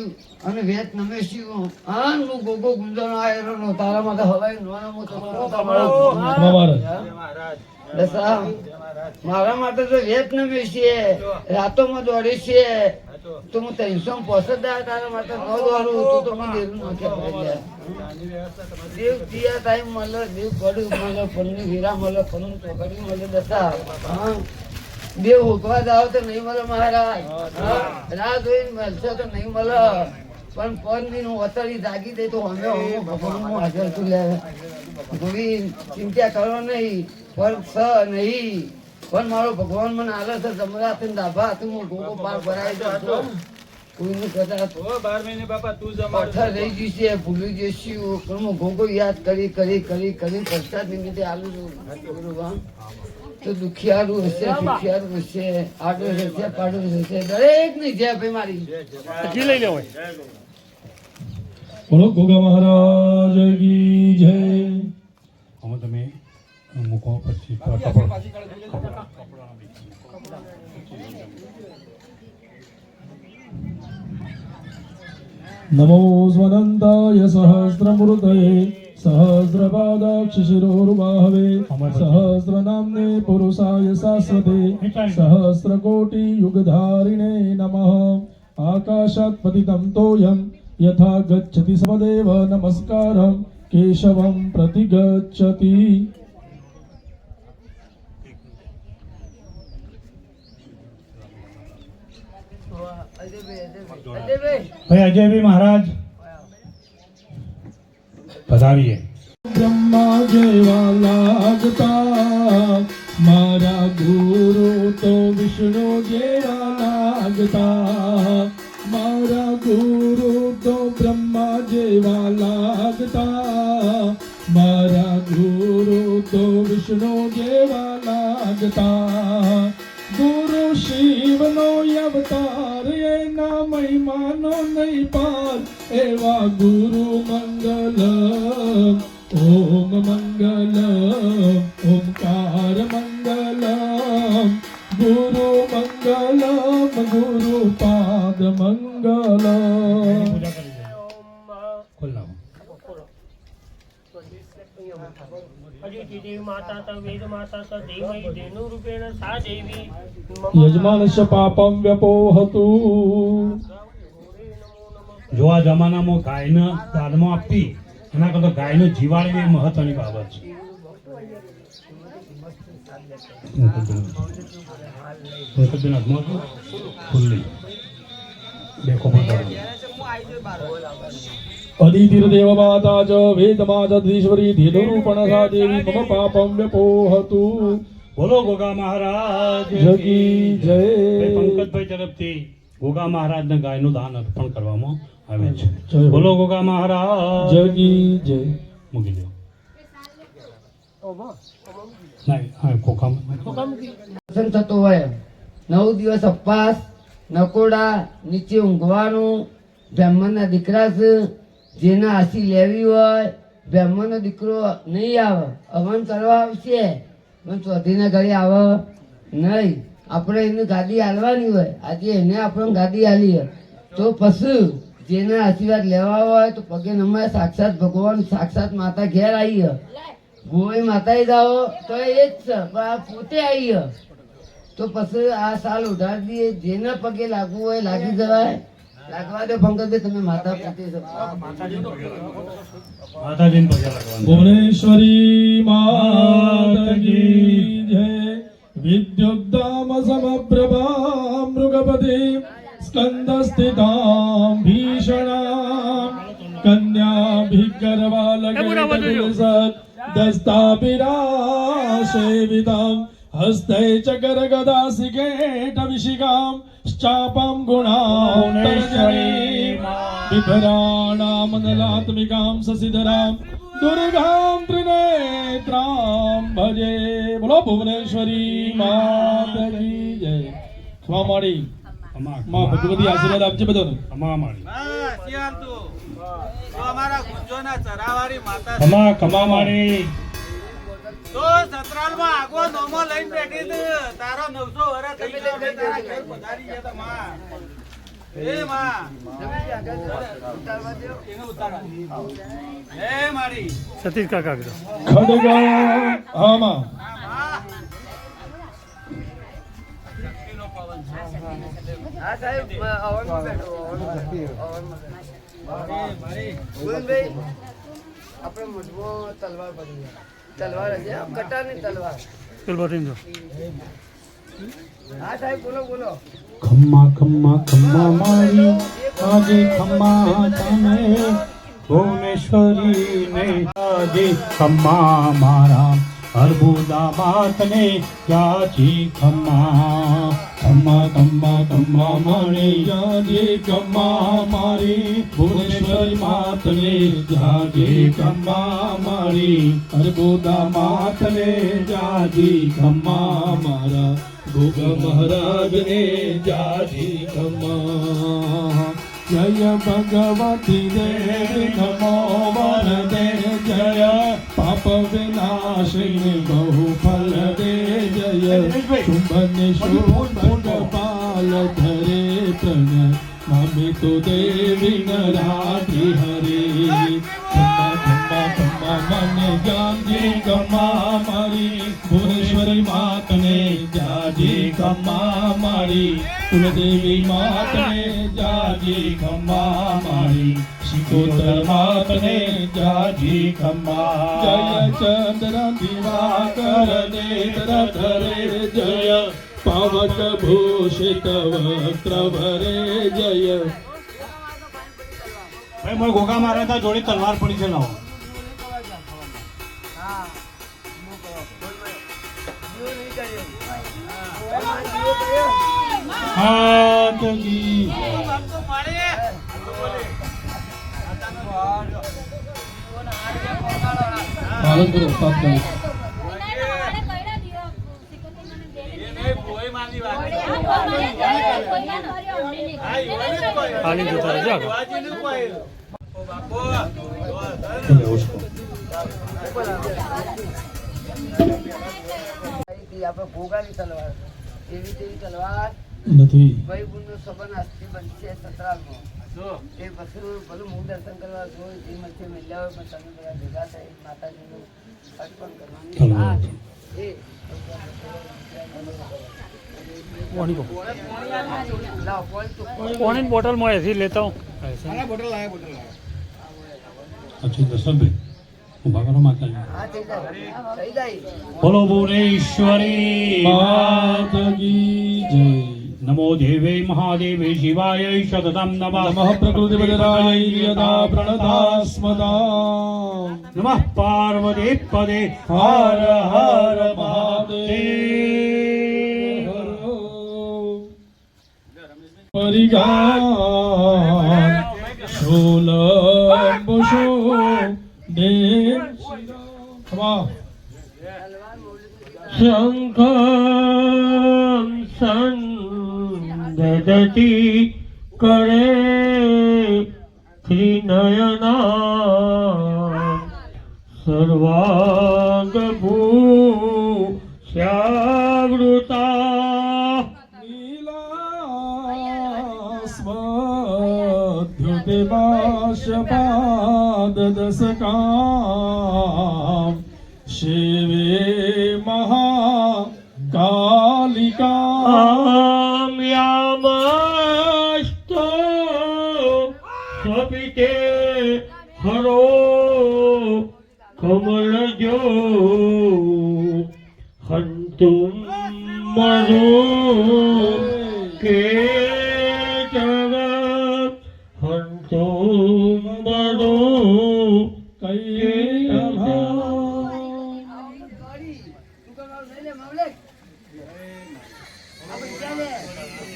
અને વેત નમે છે આન હું ગોગો ગુંજનો આયેલો નો તારા માટે હવાઈ નોનો મો તો દસા મારા માટે તો વેત નમે છે રાતોમાં દોડે છે તો હું 365 તારા માટે ન દોડું તો મને દેરું ન કહેવાય દેવ દિયા ટાઈમ મળે દેવ પડ્યું મળે પન્ની હીરા મળે પન્નું ચોકડી મળે દસા હા દેવ હુકવા જાવ તો નહીં મળે મહારાજ રાહ જોઈને મળશે તો નહીં મળે પણ પરની નું વતરી જાગી દે તો અમે ભગવાન હાજર તું લે ગોવિંદ ચિંતા કરો નહીં પર છ નહીં પણ મારો ભગવાન મને આલે છે જમરાથી દાભા હતું હું ગોગો પાર ભરાઈ દઉં કોઈનું કદાચ 12 મહિને બાપા તું પથ્થર રહી જશે ભૂલી જઈશું પણ હું ગોગો યાદ કરી કરી કરી કરી પ્રસાદ નિમિત્તે આલું છું તો દુખિયારું હશે દુખિયારું હશે આડું હશે પાડું હશે દરેક ની જય ભાઈ મારી લઈ લેવો બોલો ગોગા મહારાજ કી જય આમાં તમે મૂકો પછી કપડ नमो स्वनन्ताय सहस्रमूर्तये सहस्रपादाक्षशिरोर्बाहवे सहस्रनाम्ने पुरुषाय शाश्वते सहस्रकोटियुगधारिणे नमः आकाशात् पतितं तोयं यथा गच्छति सवदेव नमस्कारं केशवं प्रतिगच्छति ભાઈ અજયભાઈ મહારાજ પધારીએ. બ્રહ્મા જેવા લાગતા મારા ગુરુ તો વિષ્ણુ જેવા લાગતા મારા ગુરુ તો બ્રહ્મા જેવા લાગતા મારા ગુરુ તો વિષ્ણુ જેવા લાગતા ગુરુ શિવનો અવતાર એના મહિમાનો નહીં પાર એવા ગુરુ મંગલ ઓમ મંગલ ઓમકાર મંગલ ગુરુ મંગલ ગુરુ પાદ મંગલ. ખોલાવો. દેવી માતા ત વેદ માતા ત દેવઈ ધેનુ રૂપેણ સા દેવી યજમાનસ્ય પાપમ વ્યપોહતુ. જો આ જમાનામાં ગાયને દાનમાં આપતી એના કરતા ગાયને જીવાડવી એ મહત્વની બાબત છે. ખુલ્લી દેખો અદિતિર્દેવ માતા ચ વેદ માતા ધીશ્વરી ધેનુરૂપણ સા દેવી મમ પાપમ વ્યપોહતુ. બોલો ગોગા મહારાજ જગી જય. પંકજભાઈ તરફથી ગોગા મહારાજને ગાયનું દાન અર્પણ કરવામાં આવે છે. જય. બોલો ગોગા મહારાજ જગી જય. મૂકી દો. નહીં હા ખોખામાં દર્શન થતું હોય 9 દિવસ ઉપવાસ નકોડા નીચે ઊંઘવાનું બ્રાહ્મણના દીકરા છે જેના આશી લેવી હોય બ્રાહ્મણનો દીકરો નહીં આવે હવન કરવા આવશે પણ ચોધીના ઘરે આવે નહીં આપણે એને ગાદી હાલવાની હોય આજે એને આપણે ગાદી હાલી તો પછી જેના આશીર્વાદ લેવા હોય તો પગે નમાય સાક્ષાત ભગવાન સાક્ષાત માતા ઘેર આવી ગોળી માતા જાઓ તો એ જ છે પણ આ પોતે આવી તો પછી આ સાલ ઉધારી દઈએ જેના પગે લાગવું હોય લાગી જવાય લાગવા દો પંકજભાઈ તમે માતા પોતે છો. માતાજીને પગે લાગવાનું. ભુવનેશ્વરી માતા કી જય. વિદ્યુદ્ધામ સમપ્રભા મૃગપતિ સ્કંદ સ્થિતામ ભીષણામ કન્યા ભિકરવાલગેત દસ્તાપિરાશેવિતામ હસ્તે ચકર ગદા સિકેટ વિશિકામ ચાપમ ગુણાઉતર્જનીમ વિભરાણામનલાત્મિકામ શશિધરામ દુર્ગામ ત્રિનેત્રામ ભજે. બોલો ભુવનેશ્વરી માતા કી જય. ક્ષમા માડી માં ભગવતી આશીર્વાદ આપજે બધાને. ખમા માડી અમારા ગુંજોના ચરાવાળી માતા ખમા ખમા માડી. તો સતરાલમાં આગો નોમો લઈને બેઠી હતી તારો 900 વર્ષ થઈ ગયો છે, તારા ઘેર પધારી ગયા તા માં. એ માં એને ઉતારવા. એ મારી સતીશ કાકા ખડગા હા માં શક્તિનો પવન છે. હા સાહેબ હવનમાં બેઠો ગોવિંદભાઈ આપણે મોઢમાં તલવાર પડી તલવાર હશે કટારની તલવાર. હા સાહેબ બોલો બોલો. ખમ્મા ખમ્મા ખમ્મા મારી આજે ખમ્મા તમે ભુવનેશ્વરી ને આજે ખમ્મા મારા અર્બુદા માતને જાજી ખમ્મા. ખમ્મા ખમ્મા ખમ્મા મારી જાજે ખમ્મા મારી ભુવનેશ્વરી માતને જાજે ખમ્મા મારી અર્બુદા માતને જાજી ખમ્મા મારા ભોગ મહારાજને જાજી ખમ્મા. જય ભગવતી દેવી નમો વરદે જય પાપ વિનાશિને બહુ ફલ દે જય શુંભને શુંભ પાલ ધરે તન નમે તો દેવી નરાધી હરે ખમ્મા ખમ્મા ખમ્મા મને જાનજી કમા મારી ભુવનેશ્વરી માતને જાજી કમા મારી કુલદેવી માતને જાજી કમા મારી શિકોતર માતને જાજી કમા જય ચંદ્ર દિવાકર નેત્ર ધરે જય પાવક ભૂષિત વક્ર ભરે જય ભાઈ મને ગોગા મારે હતા જોડે તલવાર પડી છે લાવો હાથજી ભારત ગુરુ તાત્કાલિક પાણી જતા રહેજો આપણે ભોગાની તલવાર એવી તેવી તલવાર નથી ભાઈ બુનનો સંબંધ આજથી બનશે સસરાલમાં એ પછી ભલું હું દર્શન કરવા જોઈ એ મધ્ય મિલ્યા હોય પણ તમે બધા ભેગા થઈ માતાજીનું અર્પણ કરવાની વાત એ પાણી બોટલ માં એથી લેતા હું અચ્છા દર્શનભાઈ ઉભા કરો માતાજી હા થઈ જાય બોલો ભુવનેશ્વરી માતજી જય નમો દેવે મહાદેવે શિવાય સતતમ નમઃ નમઃ પ્રકૃતિ બદરાય યદા પ્રણતાસ્મદા નમઃ પાર્વતી પદે હર હર મહાદેવ પરિગાન શૂલંબુષો દેવ શંખમ સંદદતી કરે ત્રિનયના સર્વાંગ ભૂષ્યાવૃતા નીલાસ્મદ્યુતિભાષપાદદશકામ શિવે મહાકાલિકા યામસ્તો સ્વપિતે હરો કમલજો હંતુમ મરો કે જગ હંતુમ મરો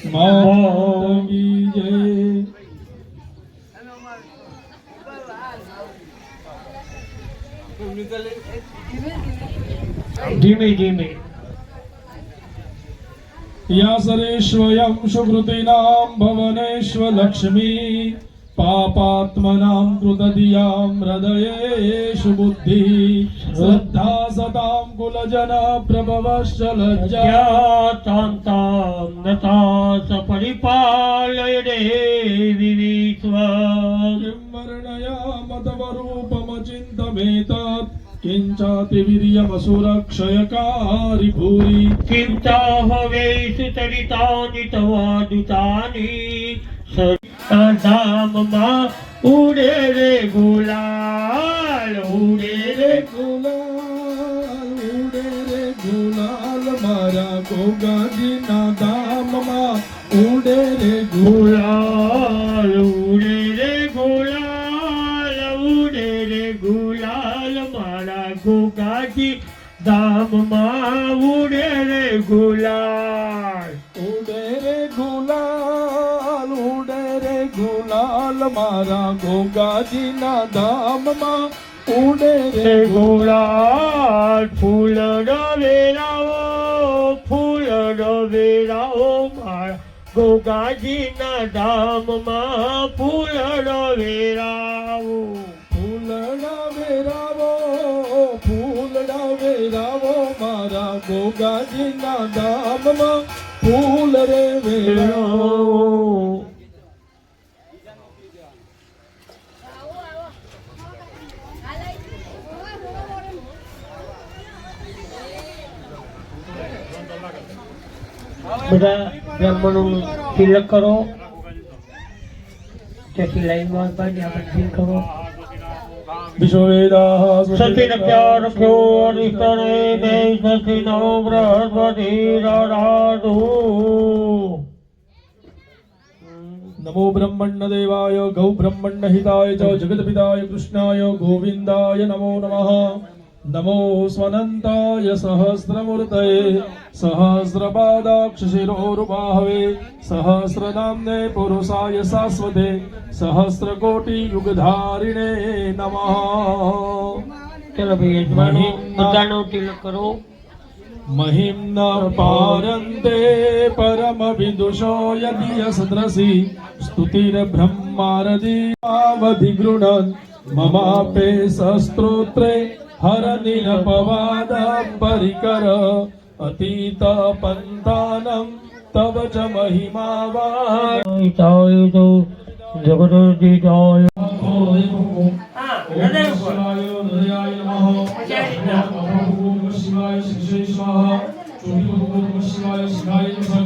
માતંગી જય ધીમે ધીમે યાસરેશ્વયં સુકૃતિનાં ભવનેશ્વલક્ષ્મી પાપાત્મનાં કૃતધિયાં હૃદયેષુ બુદ્ધિ શ્રદ્ધા સતાં કુલજન પ્રભવશ્ચ લજ્જા તાંતાં નતા સપરિપાલય દેવી વિશ્વમ વર્ણયામતવરૂપમચિन्तમેતत् કિંચાતિવીર્યમસુરક્ષયકારી ભૂરી ચિંતા હવેષુ તરિતાનિ તવાદુતાની સદામમાં ઉડે રે ગુલાલ ઉડે રે ગુલાલ મારા ગોગાજીના ધામમાં ઉડે રે ગુલાલ ઉડે રે ગુલાલ ઉડે રે ગુલાલ મારા ગોગાજી ધામમાં ઉડે રે ગુલાલ ઉડે રે ગુલાલ મારા ગોગાજીના ધામમાં ઉડે રે ગુલાલ ફૂલ રવેરાઓ મારા ગોગાજીના ધામમાં ફૂલ રવેરાઓ ફૂલ વેરાવો મારા ગોગાજીના ધામમાં ફૂલ રે વેરાવો. બધા બ્રાહ્મણો તિલક કરો, તેથી લાઈનમાં પાડી આપણે તિલક કરો. સતી રખ્યા રખ્યો અરિષ્ટને દે સતી નો બૃહસ્પતિ રાધુ. નમો બ્રહ્મણ્ય દેવાય ગૌ બ્રહ્મણ્ય હિતાય ચ જગદપિતાય કૃષ્ણાય ગોવિંદાય નમો નમઃ. નમો સ્વનંતાય સહસ્રમૂર્તયે સહસ્રપાદાક્ષ શિરોરુબાહવે સહસ્રનામ્ને પુરુષાય શાશ્વતે સહસ્રકોટિ યુગધારિણે નમઃ. ચલો ભાઈ યજમાનો બધાનો તિલક કરો. महिम्न पारन्ते परम विदुषो यदि यस्त्रसि स्तुतिर ब्रह्मारदीवधिगृणन् ममापे सस्त्रोत्रे हर निरपवाद परिकर अतीत पंतानं तव च महिमावान्. જગદોદિતાય. હા હૃદય ઉપર. हृदयाय नमः. ओम शिवाय श्री स्वाहा. ओम शिवाय शिवाय नमः.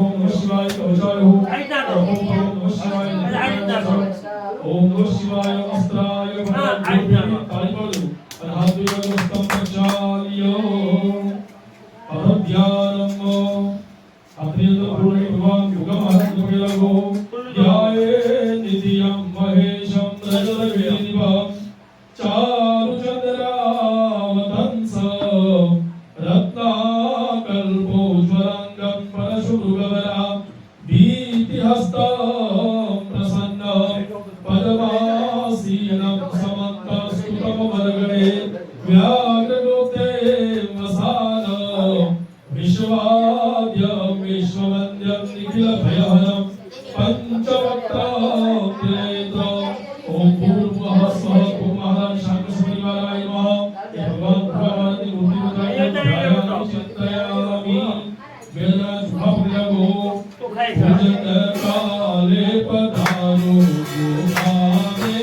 ओम शिवाय कवचाय हो. ओम शिवाय ओम शिवाय अस्त्राय तालिपडु अनादिवस्तम प्रचाल्यो अहध्यानमो अप्रियत पूर्णि भगवान युगमहत्वलगो ध्याये निधियं महेशं रजतगिरिनिभं चारुचन्द्रावतंस रत्नाकल्पोज्वलंगं परशुभृगवरा भीतिहस्तं प्रसन्नं पद्मासीनं समन्तस्तुतमवरगणे व्याघ्रगोप्ते वसानं विश्वाद्यं विश्ववन्द्यं निखिलभयहरं पञ्चवक्त्रं त्रिनेत्रम्. ओम पूर्वः स्वः कुमारं शाकसपरिवाराय नमः. भगवान् भगवती मूर्तिमताय ध्यायामि चिन्तयामि. वेदनाशुभप्रभो भजनकाले पधारो गोपाले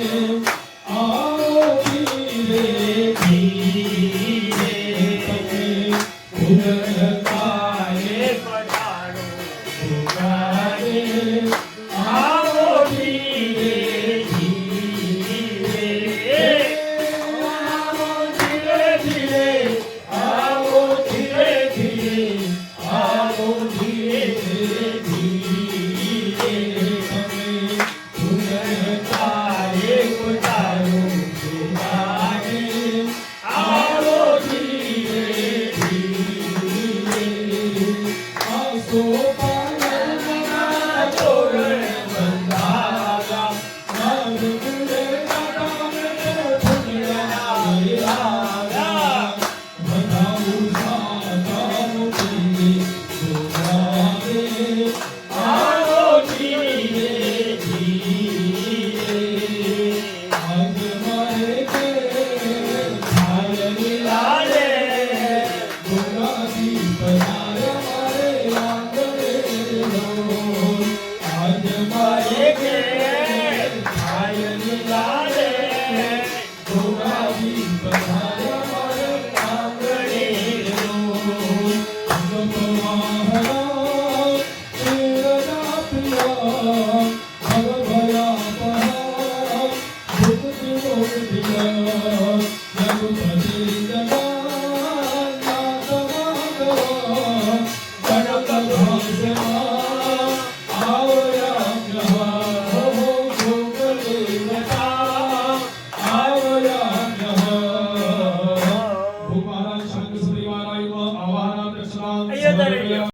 आओ धीरे धीरे भजनकाले पधारो गोपाले आओ धीरे धीरे आओ धीरे धीरे आओ धीरे धीरे आओ धीरे धीरे भजनकाले पधारो गोपाले आओ धीरे धीरे आसो पालना जोड़े बंधारा नागुले नामे फुलना बनाऊ साताऊ तेरे गोपाले आओ धीरे धीरे आज मारे के भाई मिलाले गोगाजी बनाए मारे आंगने लो आज मारे के भाई मिलाले गोगाजी बनाए मारे आंगने लो भगवान तेरा प्रिया भगवया पहा भक्ति मोदिया रघुपति जगन्नाथ गणक भाषमा आओ राम हो भोगलेवता आओ राम भूमारा शंकर परिवाराय आवाहना दक्षिणां समर्पयामि.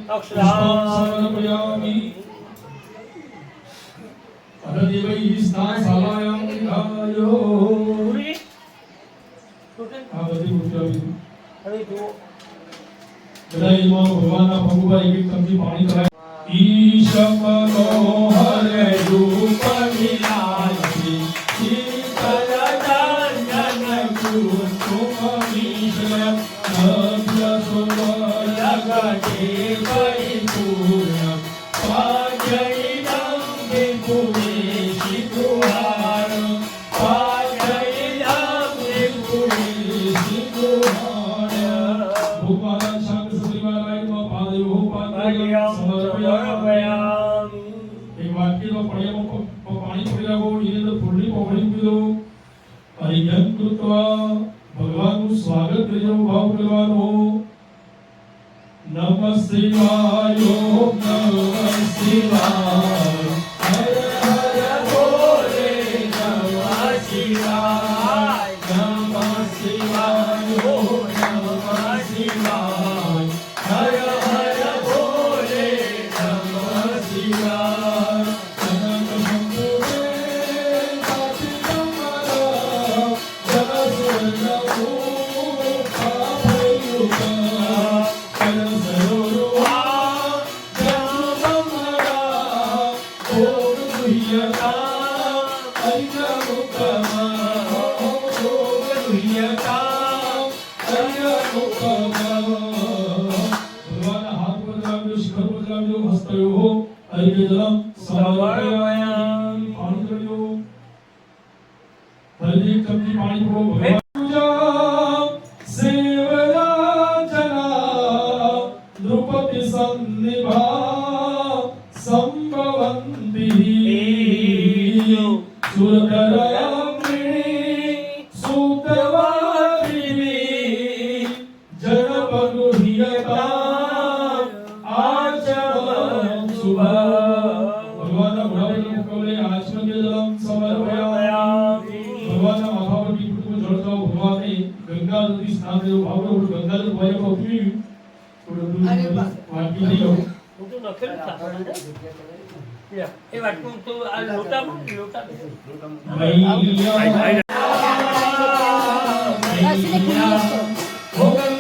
અક્ષરા સમર્પયામિ અરદેવૈ સ્નાસાલાયામ વિધાયો પૂરી આ બધી મૂર્તિઓ હવે જુઓ બધાયમાં ભગવાનના ભગવાન એક ચમચી પાણી કરાય ઈશ મનોહર રૂપ વિલાસી શીતળ ચંદન કુસુમ વિષય નભ્ય સુવર્ણ જગતે પરિપૂર્ણ પાજયિદં વિપુલેશી ગૃહાર પાજયિદં વિપુલેશી ગૃહાર ભગવાન શાંતિ સુખીવારાયમાં પાદયો પાદયો સમર્પયામિ એક વાક્યનો પડ્યામાં પાણી પડી રાખો એની અંદર ફૂલની પોકળી પીધો હરિજન કૃત્વા ભગવાનનું સ્વાગત કરી ભાવ કરવાનો નમઃ શિવાય નમઃ શિવાય હર હર બોલે નમઃ શિવાય નમઃ શિવાય નમઃ શિવાય હર હર બોલે નમઃ શિવાય અનંત શંભુરે સાચિદમ્બરા જગત હું તો નખેલું થાતું એ વાટકું તો આ લોટામાં Oh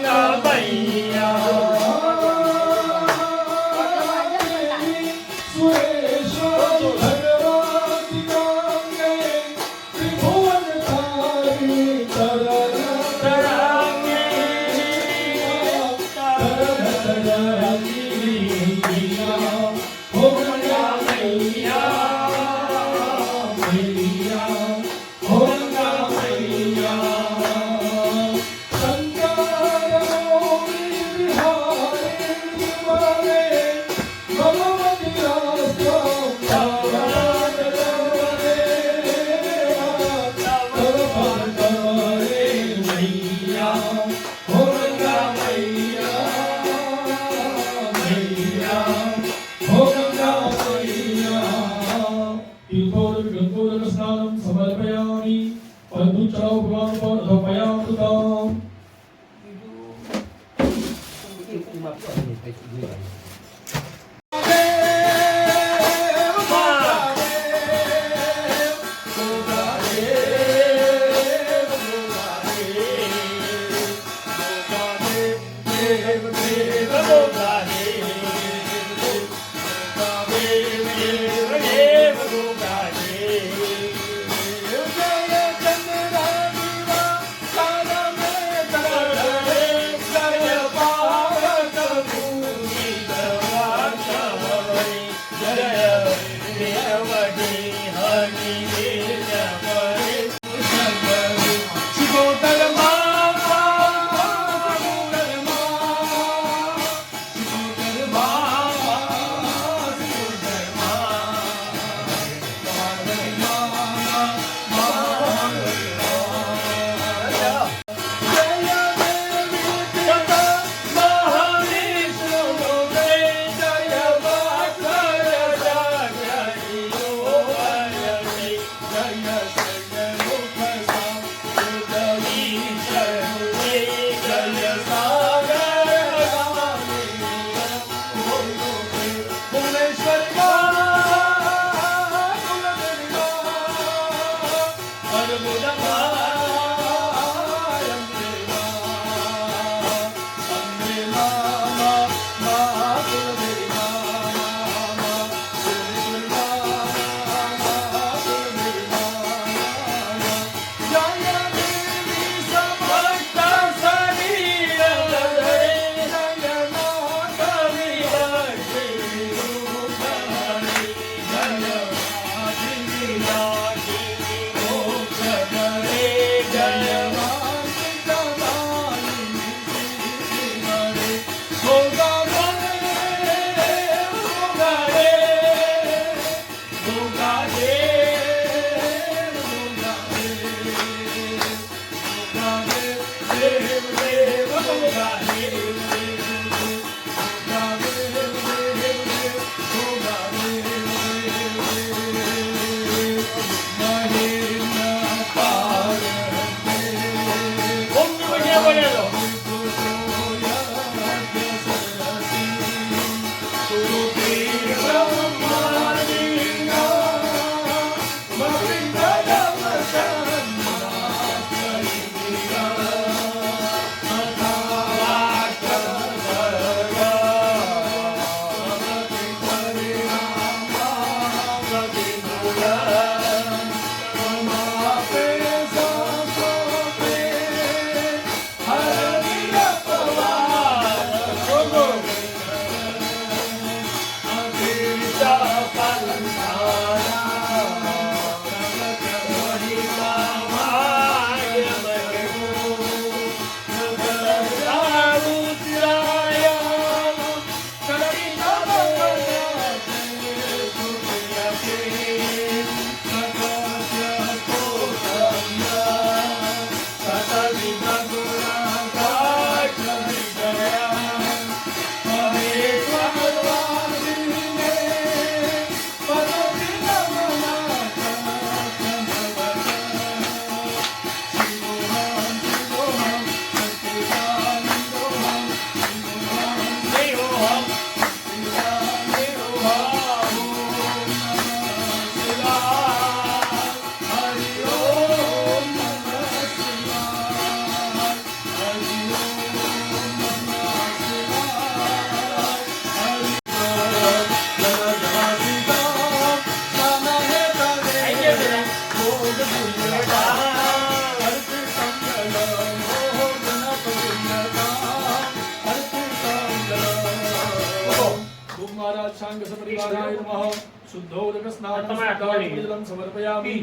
ભૂપ મહારાજ શાંગ સપરિવારાય નમઃ શુદ્ધોદક સ્નાનમ શુદ્ધાત્મજલમ સમર્પયામિ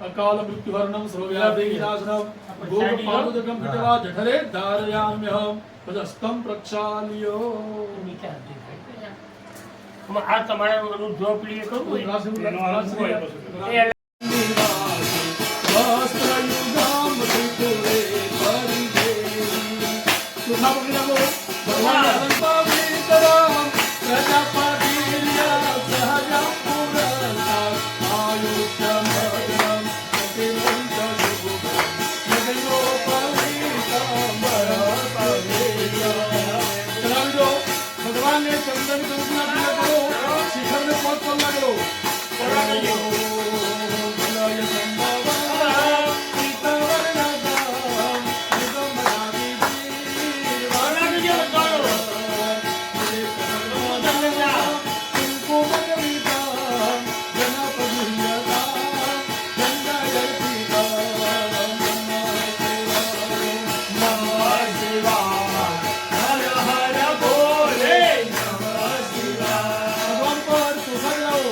અકાલ મૃત્યુહરણમ સર્વવ્યાધિ વિનાશનમ ભૂપ પાદુદકમ ઘટવા જઠરે ધારયામ્યહમ પદસ્તમ પ્રક્ષાલ્યો આ તમારે ડ્રોપ લીએ કરું ભગવાન ને ચંદન કંકુના તિલક કરો, શિખર ને પોત પલ્લા કરો. ભગવાન પર તુષાર લાવો.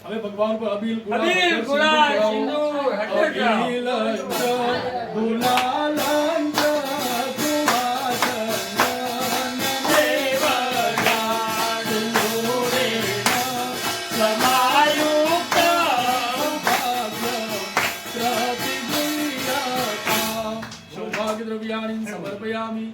હવે ભગવાન પર અબીલ ગુલાલ, સિંદૂર, હળદર જાઓ. અબીલ ગુલાલ સૌભાગ્ય દ્રવ્યાણી સમર્પયામિ.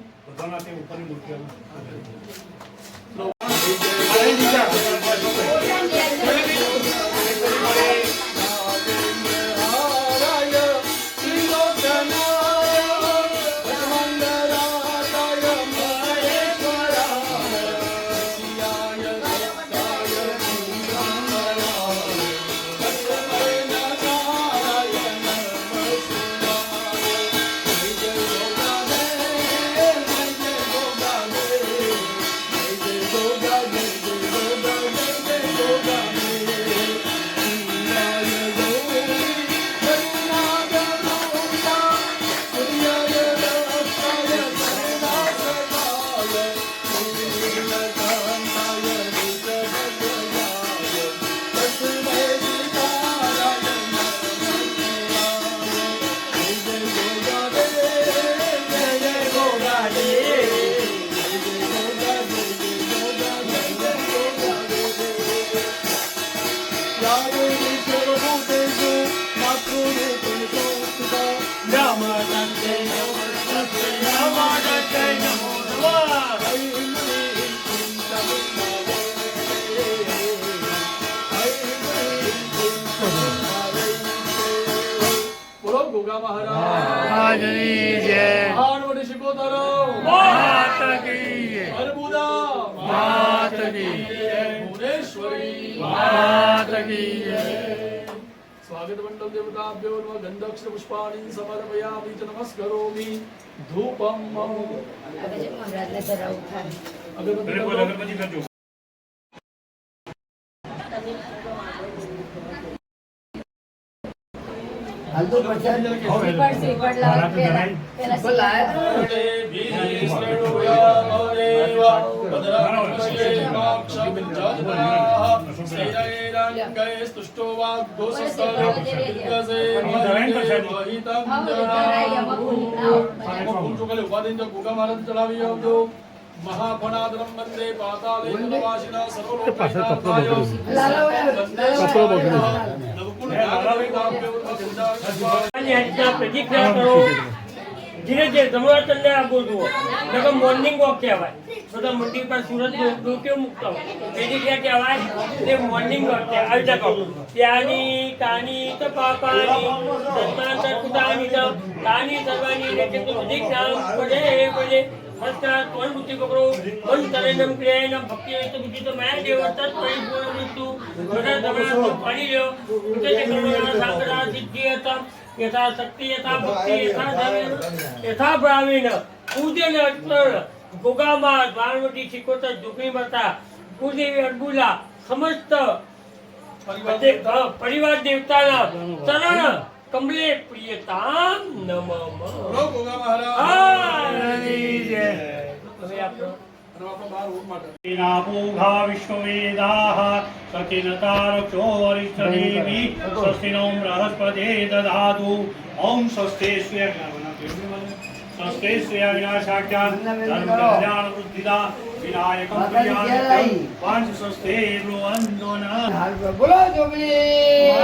બોલો ગોગા મહારાજ મહાન વડી શિકોતરો અર્બુદા ભુવનેશ્વરી સ્વાગત મંડળ દેવતાભ્યો નમઃ ગંધક્ષ પુષ્પાણી સમર્પયામિ ચ નમસ્કરોમિ ધૂપમ અગરબત્તી હાલ તો પ્રસાદ મહાફણાદરમ વંદે પાતાલે નિવાસિના પ્રતિક્રિયા કરો. ધીરે ધીરે જમવા તમને આપો જુઓ નકર મોર્નિંગ વોક કહેવાય બધા મંદિર પર સુરત ડોક્યો મૂકતો એ જગ્યા કહેવાય તે મોર્નિંગ વોક કહેવાય આવી શકો ત્યાંની કાની તો પાપાની સન્માન કુતાની તો કાની સર્વાની ને કે તો અધિક નામ પડે પડે હસ્તા તોલ બુદ્ધિ પકડો મન તરેનમ ક્રિયાનમ ભક્તિ તો બુદ્ધિ તો માયા દેવતા પરિપૂર્ણ વસ્તુ બધા તમારા તો પાડી લ્યો ઉચ્ચ ચક્રના સાગરા સિદ્ધિ હતા यथा शक्ति यथा भक्ति यथा धर्म यथा ब्राह्मण पूजन अर्पण गोगामा बाणवटी शिकोतर दुखी मता कुलदेवी अरबुला समस्त परिवार देवताना चरण कमले प्रियताम नमः બોલો ગોગા મહારાજ હવે આપણો नामोघा विश्ववेदाः सखिनतारक्षो वरिष्ठदेवी स्वस्तिनो बृहस्पते ददातु ओम स्वस्ते स्वस्ते श्रेया विनाशाख्यान धर्म कल्याण बुद्धिदा विनायकं प्रियानिकं पंच स्वस्ते ब्रुवन्तो न બોલો જોગણી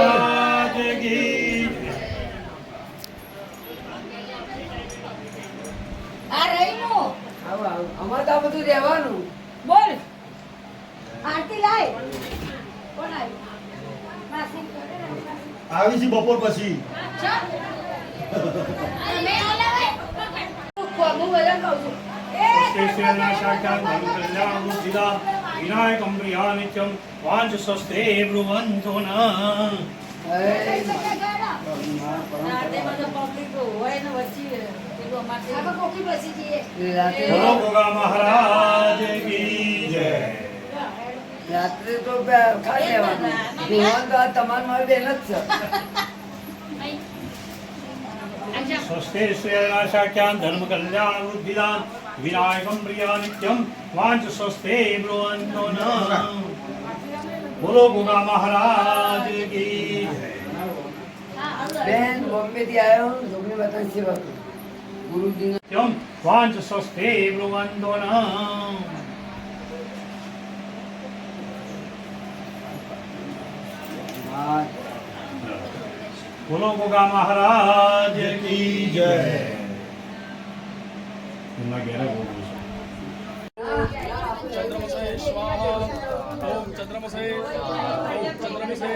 महाराज की આ રહીનું આવો આવો અમારે તો આ બધું રહેવાનું બોલ આરતી લાય કોણ આવ્યું માસી આવી છે બપોર પછી તમે ઓલાવે હું બધા કહું છું स्वस्ते श्रेया विनाशाख्यान धर्म कल्याण बुद्धिदा विनायकं प्रियानिकं पंच स्वस्ते ब्रुवन्तो न बोलो गोगा महाराज की जय રાત્રે તો ખાઈ લેવાનું દેવાન તો આ તમારી મારી બેન જ છે स्वस्ते श्रेयाशाख्यान धर्म कल्याण बुद्धिदान विनायकं प्रिया नित्यं वांच स्वस्ते ब्रुवन्तो न बोलो गोगा महाराज की जय બેન બોમ્બે થી આવ્યો જોગણી બતાવી સેવા કરું ગુરુજી नित्यं वांच स्वस्ते ब्रुवन्तो न बोलो गोगा महाराज की जय इनका गहरा बोल चंद्रमसे स्वाहा ओम चंद्रमसे ओम चंद्रमसे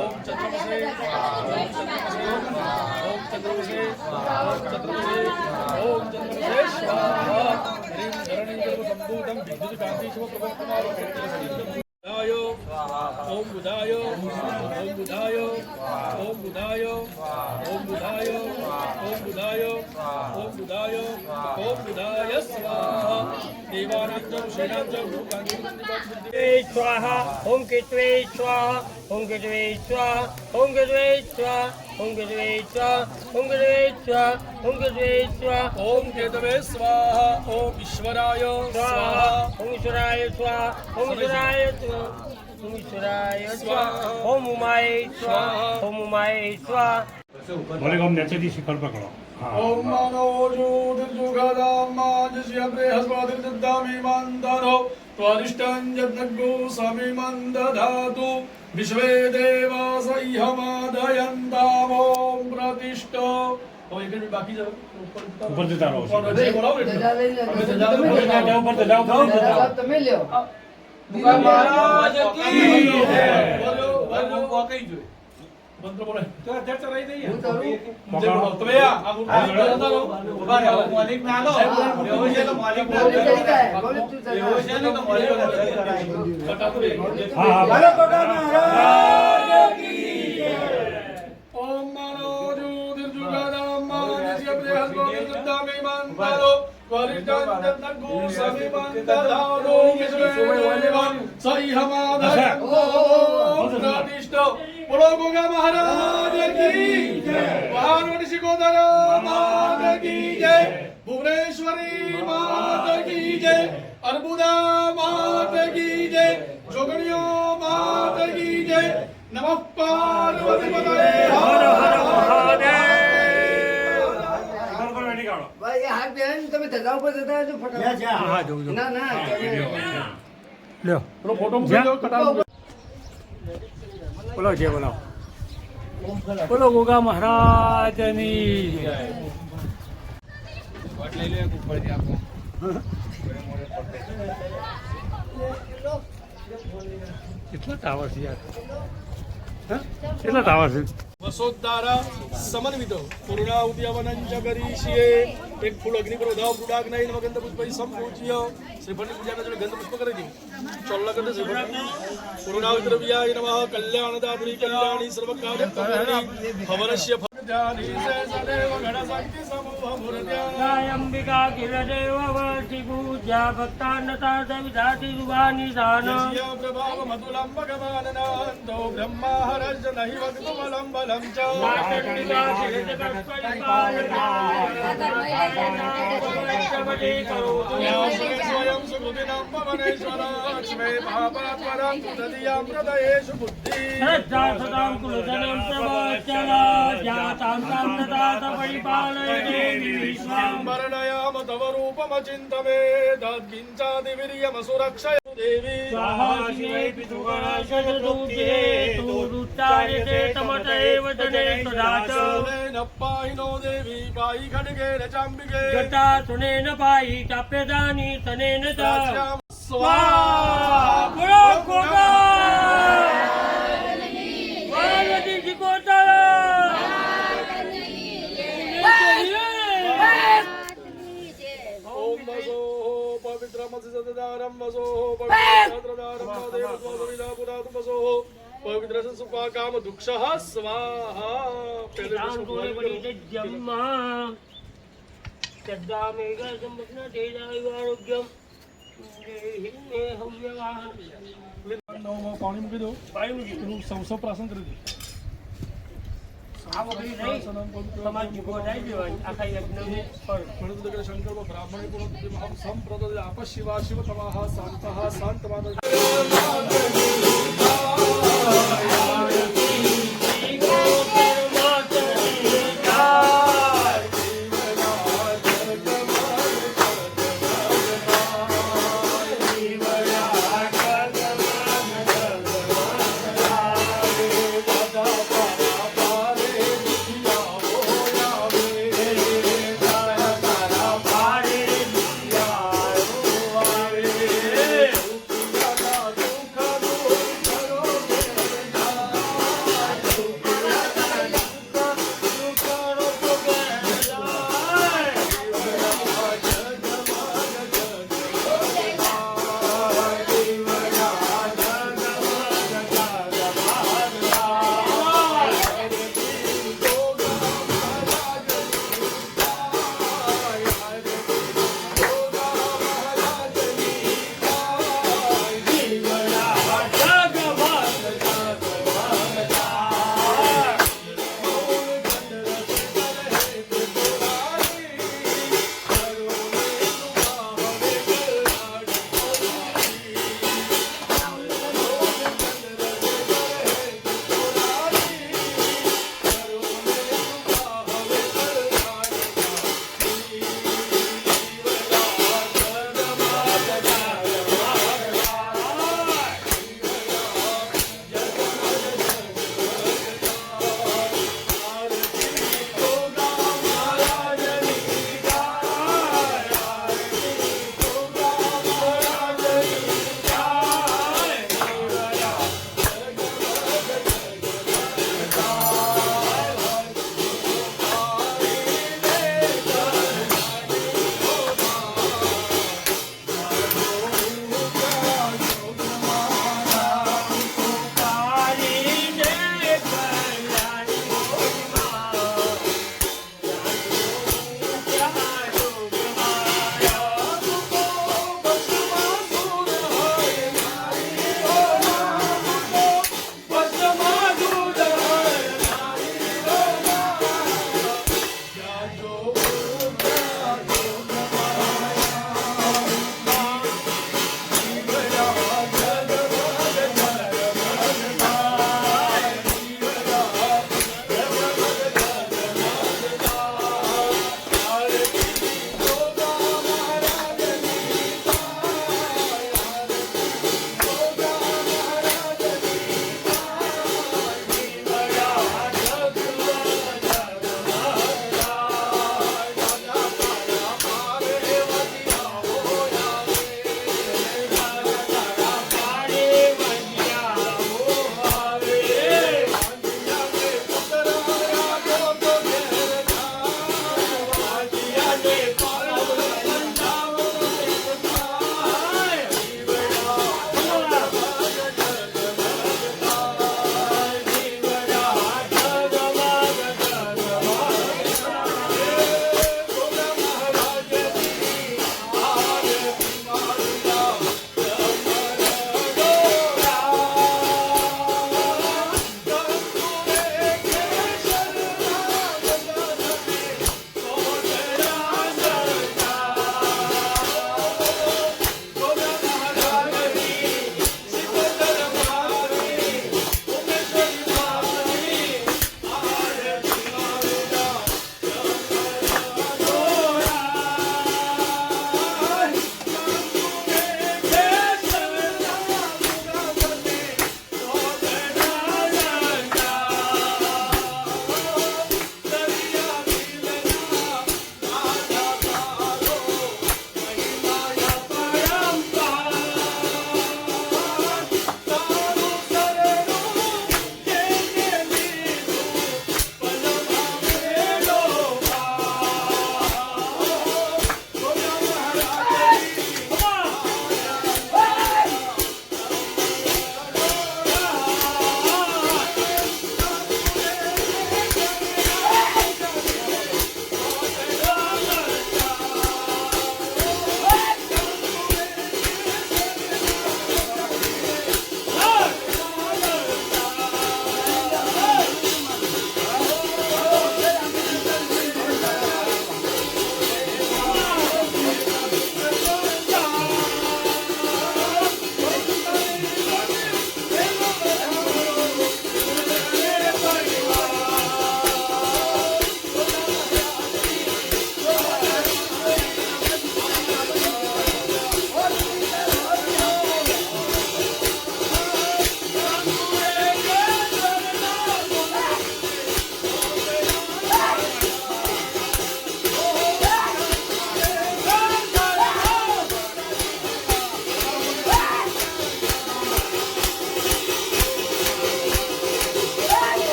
ओम चंद्रमसे ओम चंद्रमसे ओम चंद्रमसे ओम चंद्रमसे ओम चंद्रमसे स्वाहा ह्रीं धरणीं सर्वसम्भूतं विद्युत कान्ति शिव प्रभकुमार ओम बुधाय ओम बुधाय ओम बुधाय ओम बुधाय ओम बुधाय ओम बुधाय ओम बुधाय स्वाहा देवानांचम श्रीनांचम भूकांचम स्वाहा ओम केतवे स्वाहा ओम केतवे स्वाहा ओम केतवे स्वाहा ओम केतवे स्वाहा ओम केतवे स्वाहा ओम केतवे स्वाहा ओम केतवे स्वाहा ओम ईश्वराय स्वाहा ओम ईश्वराय स्वाहा ओम ईश्वराय स्वाहा ओम ईश्वराय स्वाहा ओम उमाय स्वाहा ओम उमाय स्वाहा बोले हम नीचे दी शिखर पकड़ो ओम मानो जुगदामाजस्य बृहस्पतिर्ददामि मन्दरो त्वरिष्ठं यज्ञगो समिमं दधातु विश्वे देवासह्यमादयन्तामो प्रतिष्ठो और एक मिनट बाकी जाओ ऊपर देता रहो ऊपर जय बोलाओ रे ધજા લઈને અમે ધજા લઈને ऊपर देता ધજા તમે લ્યો ગોગા મહારાજ કી જય બોલો બોલો કોકઈ જોઈ મંત્ર બોલે હું કરું જય બોલો તમે આ ઉભા રહો માલિક ના લો એવું છે તો માલિક ના બોલે ચડી જાય બોલે તું એવું છે ને તો માલિક ના કટાપુરે हाँ બોલો ગોગા મહારાજ ओम मानो जुगदामाजस्य बृहस्पतिर्ददामि मन्दरो त्वरिष्ठं यज्ञगो समिमं दधातु विश्वे देवासह्यमादयन्तामो प्रतिष्ठो बोलो गोगा महाराज की जय पार्वती शिकोदर मात की जय भुवनेश्वरी मात की जय अर्बुदा मात की जय जोगणियो मात की जय नमः पार्वती पतये हर हर ભાઈ એ હાથ બેન તમે ધજા ઉપર જતા રહેજો ફટાફટ હા જો ના ના તમે લ્યો પેલો ફોટો મૂકી દો કટાવ બોલો જય બોલો બોલો ગોગા મહારાજની જય કેટલા ટાવર છે યાર? હા? કેટલા ટાવર છે? વસોદ્ધારા સમન્વિત પૂર્ણાહુતિવનંચ કરીષ્યે એક ફૂલ અગ્નિ પર વધાવ પુડાગ્નય નમ ગંધ પુષ્પૈ સંપૂજ્ય શ્રીફળની પૂજાના જોડે ગંધ પુષ્પ કરી દઉં ચોલ્લા ગંધ શ્રીફળ પૂર્ણાહુતિ દ્રવ્યાય નમઃ કલ્યાણદાત્રી કલ્યાણી સર્વકાર્ય કલ્યાણી હવનસ્ય ફલદાની સદેવ ગણ શક્તિ સમૂહ મૂર્ત્યા અંબિકા કિરદેવ વર્તિ પૂજા ભક્તાનતા સવિધાતિ સુભાની દાન યસ્ય પ્રભાવ મધુલં ભગવાન નાંદો બ્રહ્મા હરજ નહિ વક્તુ બલં બલં ચ સ્વયં સુકૃતિનાં ભવનેશ્વરાક્ષ્મે પાપાત્પરં તદીયાં હૃદયેષુ બુદ્ધિ શ્રદ્ધા સદાં કુલધनं પ્રવચના જાતાં સામ્રતા પરિપાલય દેવી વિશ્વાં વર્ણયામ તવ રૂપમચિन्तમે તત્किञ्चादिवीर्यमसुरक्षय देवी स्वाहा शिवे पितुगणाशतुभ्ये तुरुत्तायते तमत एव जने सदाच न पाहिनो देवी पायि खड्गेन चाम्बिके गता सुनेन पायि चाप्यदानि तनेन च स्वाहा स्वाहा गुरो कोटा पार्वती जी कोटाला ओम वसो पवित्रमसिदारं वसो पवित्रदारं देव स्वामिना पुरातु वसो पवित्र सुपाकाम दुक्षः स्वाहा पहले रामगोरे बड़ी जम्मा श्रद्धा मेघ संपन्न तेजायुवारोग्यम देहि हव्यवाहन પાણી મૂકી દો પાણી મૂકી પેલું સૌ પ્રાસન કરી દો આ વગરી નહીં સમાજ મૂકો જાય દેવાની આખા યજ્ઞ પર ગણેશ શંકર બ્રાહ્મણે પૂર્ણ સંપ્રદ આપ શિવા શિવ તમાહ શાંતઃ શાંતમાન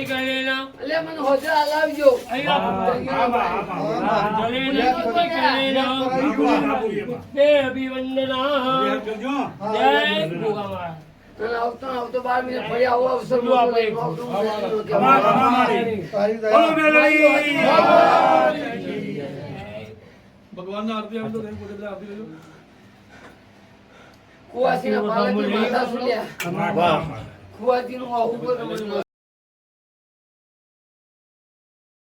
જલેના કરેલા એટલે મને હોજે હલાવજો. અને આવતો ને આવતો 12 મિનિટ ફરી આવો અવસર મળતો નહીં. ભગવાનના આરતી આવે તો તમે પોતે બધા આરતી લેજો. કુવાસીના પાલકની માથા સુલ્યા. કુવાસીનું આવું બધું મને